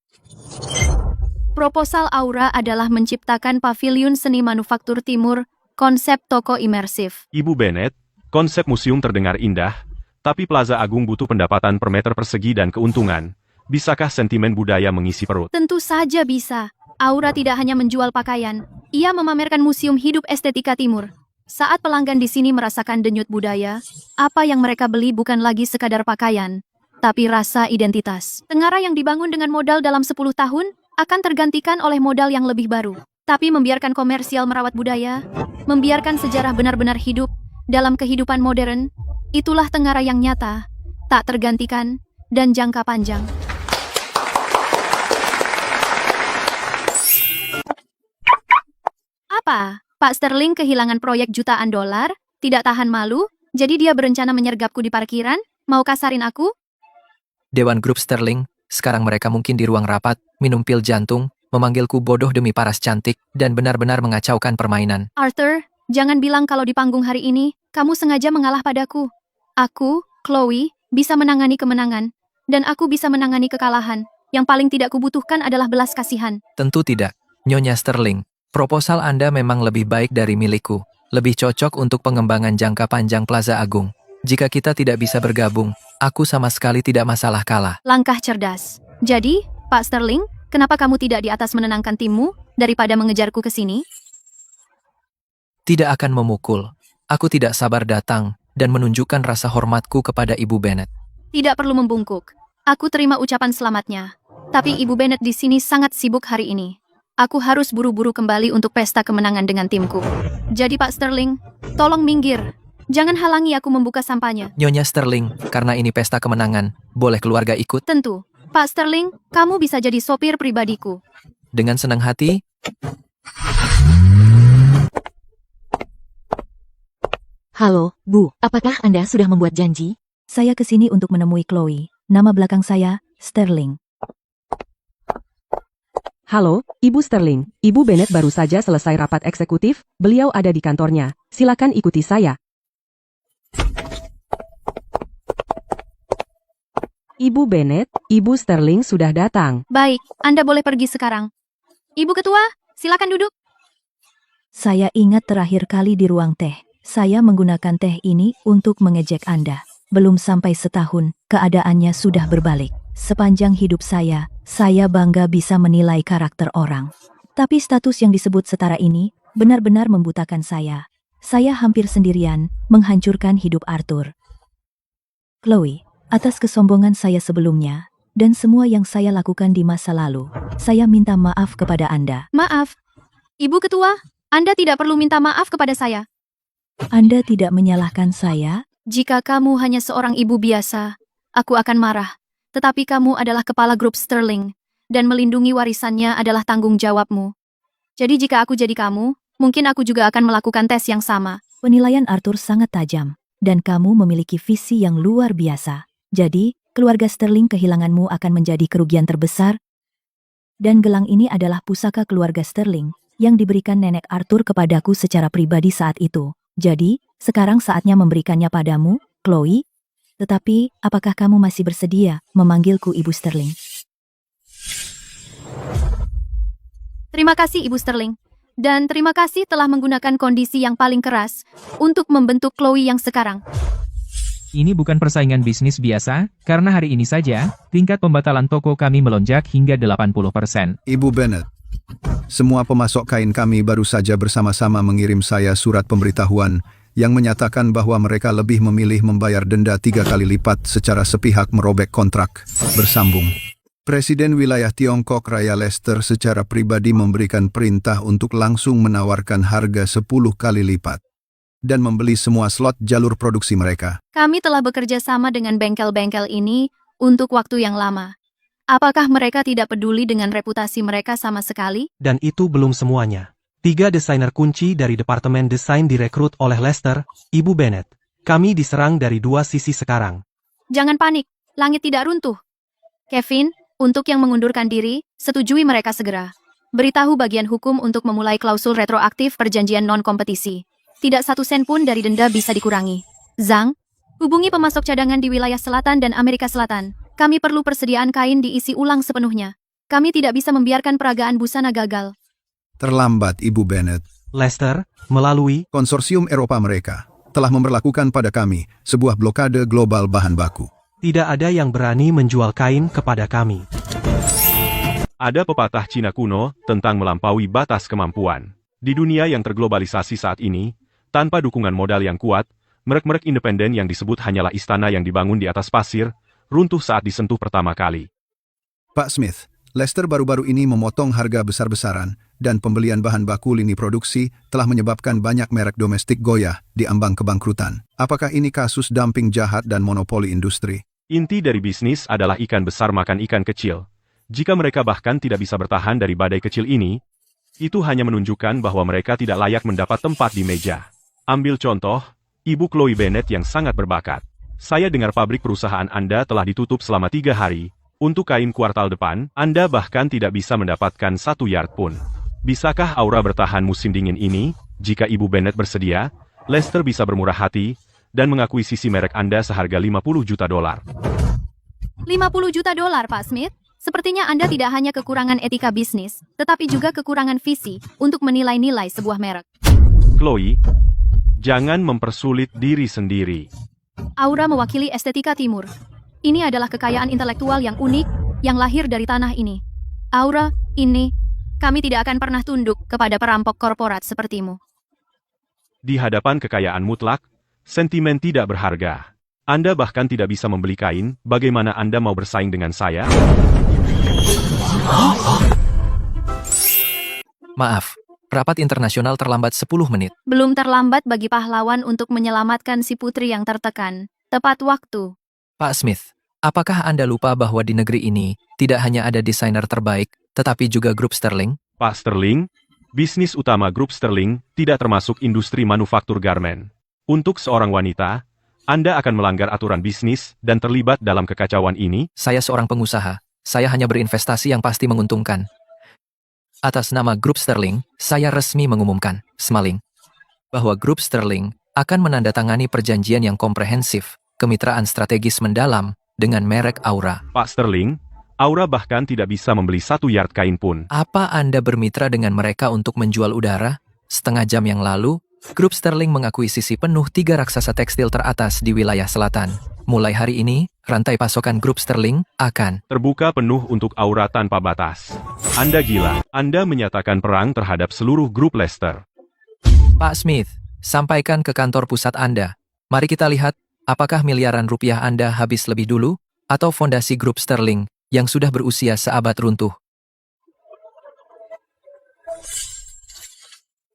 Proposal Aura adalah menciptakan pavilion seni manufaktur timur, konsep toko imersif.
Ibu Bennett, konsep museum terdengar indah, tapi Plaza Agung butuh pendapatan per meter persegi dan keuntungan. Bisakah sentimen budaya mengisi perut?
Tentu saja bisa. Aura tidak hanya menjual pakaian, ia memamerkan museum hidup estetika timur. Saat pelanggan di sini merasakan denyut budaya, apa yang mereka beli bukan lagi sekadar pakaian, tapi rasa identitas. Tengara yang dibangun dengan modal dalam 10 tahun, akan tergantikan oleh modal yang lebih baru. Tapi membiarkan komersial merawat budaya, membiarkan sejarah benar-benar hidup dalam kehidupan modern, itulah Tengara yang nyata, tak tergantikan, dan jangka panjang. Apa? Pak Sterling kehilangan proyek jutaan dolar? Tidak tahan malu? Jadi dia berencana menyergapku di parkiran? Mau kasarin aku?
Dewan Grup Sterling, sekarang mereka mungkin di ruang rapat, minum pil jantung, memanggilku bodoh demi paras cantik, dan benar-benar mengacaukan permainan.
Arthur, jangan bilang kalau di panggung hari ini, kamu sengaja mengalah padaku. Aku, Chloe, bisa menangani kemenangan, dan aku bisa menangani kekalahan. Yang paling tidak kubutuhkan adalah belas kasihan.
Tentu tidak, Nyonya Sterling. Proposal Anda memang lebih baik dari milikku, lebih cocok untuk pengembangan jangka panjang Plaza Agung. Jika kita tidak bisa bergabung, aku sama sekali tidak masalah kalah.
Langkah cerdas. Jadi, Pak Sterling, kenapa kamu tidak di atas menenangkan timmu daripada mengejarku ke sini?
Tidak akan memukul. Aku tidak sabar datang dan menunjukkan rasa hormatku kepada Ibu Bennet.
Tidak perlu membungkuk. Aku terima ucapan selamatnya. Tapi Ibu Bennet di sini sangat sibuk hari ini. Aku harus buru-buru kembali untuk pesta kemenangan dengan timku. Jadi Pak Sterling, tolong minggir. Jangan halangi aku membuka sampahnya.
Nyonya Sterling, karena ini pesta kemenangan, boleh keluarga ikut?
Tentu. Pak Sterling, kamu bisa jadi sopir pribadiku.
Dengan senang hati.
Halo, Bu, apakah Anda sudah membuat janji?
Saya ke sini untuk menemui Chloe. Nama belakang saya, Sterling.
Halo, Ibu Sterling. Ibu Bennet baru saja selesai rapat eksekutif, beliau ada di kantornya. Silakan ikuti saya. Ibu Bennet, Ibu Sterling sudah datang.
Baik, Anda boleh pergi sekarang. Ibu Ketua, silakan duduk.
Saya ingat terakhir kali di ruang teh. Saya menggunakan teh ini untuk mengejek Anda. Belum sampai setahun, keadaannya sudah berbalik. Sepanjang hidup saya bangga bisa menilai karakter orang. Tapi status yang disebut setara ini benar-benar membutakan saya. Saya hampir sendirian menghancurkan hidup Arthur. Chloe, atas kesombongan saya sebelumnya, dan semua yang saya lakukan di masa lalu, saya minta maaf kepada Anda.
Maaf. Ibu Ketua, Anda tidak perlu minta maaf kepada saya.
Anda tidak menyalahkan saya?
Jika kamu hanya seorang ibu biasa, aku akan marah. Tetapi kamu adalah kepala grup Sterling, dan melindungi warisannya adalah tanggung jawabmu. Jadi jika aku jadi kamu, mungkin aku juga akan melakukan tes yang sama.
Penilaian Arthur sangat tajam, dan kamu memiliki visi yang luar biasa. Jadi, keluarga Sterling kehilanganmu akan menjadi kerugian terbesar. Dan gelang ini adalah pusaka keluarga Sterling, yang diberikan nenek Arthur kepadaku secara pribadi saat itu. Jadi, sekarang saatnya memberikannya padamu, Chloe. Tetapi, apakah kamu masih bersedia memanggilku Ibu Sterling?
Terima kasih Ibu Sterling. Dan terima kasih telah menggunakan kondisi yang paling keras untuk membentuk Chloe yang sekarang.
Ini bukan persaingan bisnis biasa, karena hari ini saja, tingkat pembatalan toko kami melonjak hingga 80%.
Ibu Bennet, semua pemasok kain kami baru saja bersama-sama mengirim saya surat pemberitahuan yang menyatakan bahwa mereka lebih memilih membayar denda 3 kali lipat secara sepihak merobek kontrak. Bersambung. Presiden wilayah Tiongkok Raya Lester secara pribadi memberikan perintah untuk langsung menawarkan harga 10 kali lipat dan membeli semua slot jalur produksi mereka.
Kami telah bekerja sama dengan bengkel-bengkel ini untuk waktu yang lama. Apakah mereka tidak peduli dengan reputasi mereka sama sekali?
Dan itu belum semuanya. 3 desainer kunci dari Departemen Desain direkrut oleh Lester, Ibu Bennet. Kami diserang dari 2 sisi sekarang.
Jangan panik, langit tidak runtuh. Kevin, untuk yang mengundurkan diri, setujui mereka segera. Beritahu bagian hukum untuk memulai klausul retroaktif perjanjian non-kompetisi. Tidak 1 sen pun dari denda bisa dikurangi. Zhang, hubungi pemasok cadangan di wilayah selatan dan Amerika Selatan. Kami perlu persediaan kain diisi ulang sepenuhnya. Kami tidak bisa membiarkan peragaan busana gagal.
Terlambat, Ibu Bennet.
Lester, melalui
konsorsium Eropa mereka, telah memberlakukan pada kami sebuah blokade global bahan baku.
Tidak ada yang berani menjual kain kepada kami.
Ada pepatah Cina kuno tentang melampaui batas kemampuan. Di dunia yang terglobalisasi saat ini, tanpa dukungan modal yang kuat, merek-merek independen yang disebut hanyalah istana yang dibangun di atas pasir, runtuh saat disentuh pertama kali.
Pak Smith, Lester baru-baru ini memotong harga besar-besaran, dan pembelian bahan baku lini produksi telah menyebabkan banyak merek domestik goyah di ambang kebangkrutan. Apakah ini kasus dumping jahat dan monopoli industri?
Inti dari bisnis adalah ikan besar makan ikan kecil. Jika mereka bahkan tidak bisa bertahan dari badai kecil ini, itu hanya menunjukkan bahwa mereka tidak layak mendapat tempat di meja. Ambil contoh, Ibu Chloe Bennet yang sangat berbakat. Saya dengar pabrik perusahaan Anda telah ditutup selama 3 hari. Untuk kain kuartal depan, Anda bahkan tidak bisa mendapatkan 1 yard pun. Bisakah Aura bertahan musim dingin ini? Jika Ibu Bennet bersedia, Lester bisa bermurah hati dan mengakuisisi merek Anda seharga $50 juta.
$50 juta, Pak Smith? Sepertinya Anda tidak hanya kekurangan etika bisnis, tetapi juga kekurangan visi untuk menilai-nilai sebuah merek.
Chloe, jangan mempersulit diri sendiri.
Aura mewakili estetika timur. Ini adalah kekayaan intelektual yang unik, yang lahir dari tanah ini. Aura, ini, kami tidak akan pernah tunduk kepada perampok korporat sepertimu.
Di hadapan kekayaan mutlak, sentimen tidak berharga. Anda bahkan tidak bisa membeli kain, bagaimana Anda mau bersaing dengan saya?
Maaf, rapat internasional terlambat 10 menit.
Belum terlambat bagi pahlawan untuk menyelamatkan si putri yang tertekan. Tepat waktu.
Pak Smith, apakah Anda lupa bahwa di negeri ini tidak hanya ada desainer terbaik, tetapi juga grup Sterling?
Pak Sterling, bisnis utama grup Sterling tidak termasuk industri manufaktur garmen. Untuk seorang wanita, Anda akan melanggar aturan bisnis dan terlibat dalam kekacauan ini?
Saya seorang pengusaha. Saya hanya berinvestasi yang pasti menguntungkan. Atas nama grup Sterling, saya resmi mengumumkan, Smalling, bahwa grup Sterling akan menandatangani perjanjian yang komprehensif, kemitraan strategis mendalam, dengan merek Aura.
Pak Sterling, Aura bahkan tidak bisa membeli 1 yard kain pun.
Apa Anda bermitra dengan mereka untuk menjual udara? Setengah jam yang lalu, grup Sterling mengakuisisi penuh 3 raksasa tekstil teratas di wilayah selatan. Mulai hari ini, rantai pasokan grup Sterling akan
terbuka penuh untuk Aura tanpa batas. Anda gila. Anda menyatakan perang terhadap seluruh grup Lester.
Pak Smith, sampaikan ke kantor pusat Anda. Mari kita lihat, apakah miliaran rupiah Anda habis lebih dulu, atau fondasi grup Sterling yang sudah berusia seabad runtuh.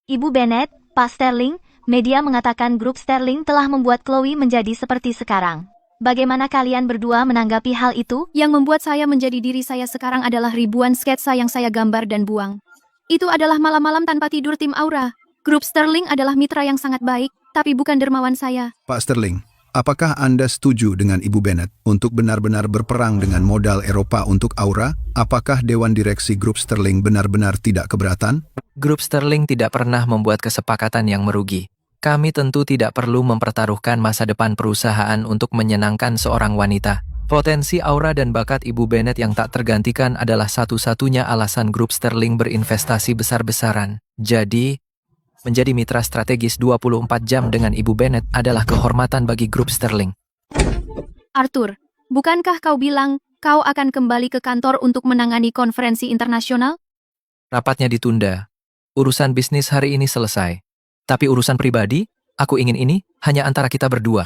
Ibu Bennett, Pak Sterling, media mengatakan grup Sterling telah membuat Chloe menjadi seperti sekarang. Bagaimana kalian berdua menanggapi hal itu?
Yang membuat saya menjadi diri saya sekarang adalah ribuan sketsa yang saya gambar dan buang. Itu adalah malam-malam tanpa tidur tim Aura. Grup Sterling adalah mitra yang sangat baik, tapi bukan dermawan saya.
Pak Sterling, apakah Anda setuju dengan Ibu Bennett untuk benar-benar berperang dengan modal Eropa untuk Aura? Apakah Dewan Direksi Grup Sterling benar-benar tidak keberatan?
Grup Sterling tidak pernah membuat kesepakatan yang merugi. Kami tentu tidak perlu mempertaruhkan masa depan perusahaan untuk menyenangkan seorang wanita. Potensi aura dan bakat Ibu Bennett yang tak tergantikan adalah satu-satunya alasan grup Sterling berinvestasi besar-besaran. Jadi, menjadi mitra strategis 24 jam dengan Ibu Bennett adalah kehormatan bagi grup Sterling.
Arthur, bukankah kau bilang kau akan kembali ke kantor untuk menangani konferensi internasional?
Rapatnya ditunda. Urusan bisnis hari ini selesai. Tapi urusan pribadi, aku ingin ini hanya antara kita berdua.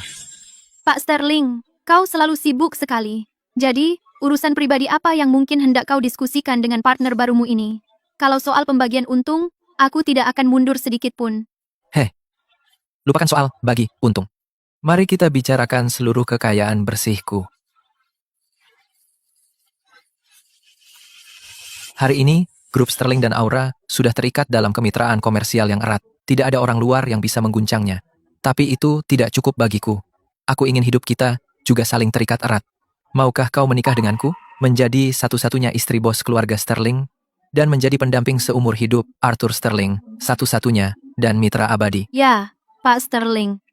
Pak Sterling, kau selalu sibuk sekali. Jadi, urusan pribadi apa yang mungkin hendak kau diskusikan dengan partner barumu ini? Kalau soal pembagian untung, aku tidak akan mundur sedikit pun.
Lupakan soal bagi untung. Mari kita bicarakan seluruh kekayaan bersihku. Hari ini, grup Sterling dan Aura sudah terikat dalam kemitraan komersial yang erat. Tidak ada orang luar yang bisa mengguncangnya. Tapi itu tidak cukup bagiku. Aku ingin hidup kita juga saling terikat erat. Maukah kau menikah denganku? Menjadi satu-satunya istri bos keluarga Sterling? Dan menjadi pendamping seumur hidup Arthur Sterling, satu-satunya, dan mitra abadi.
Ya, Pak Sterling.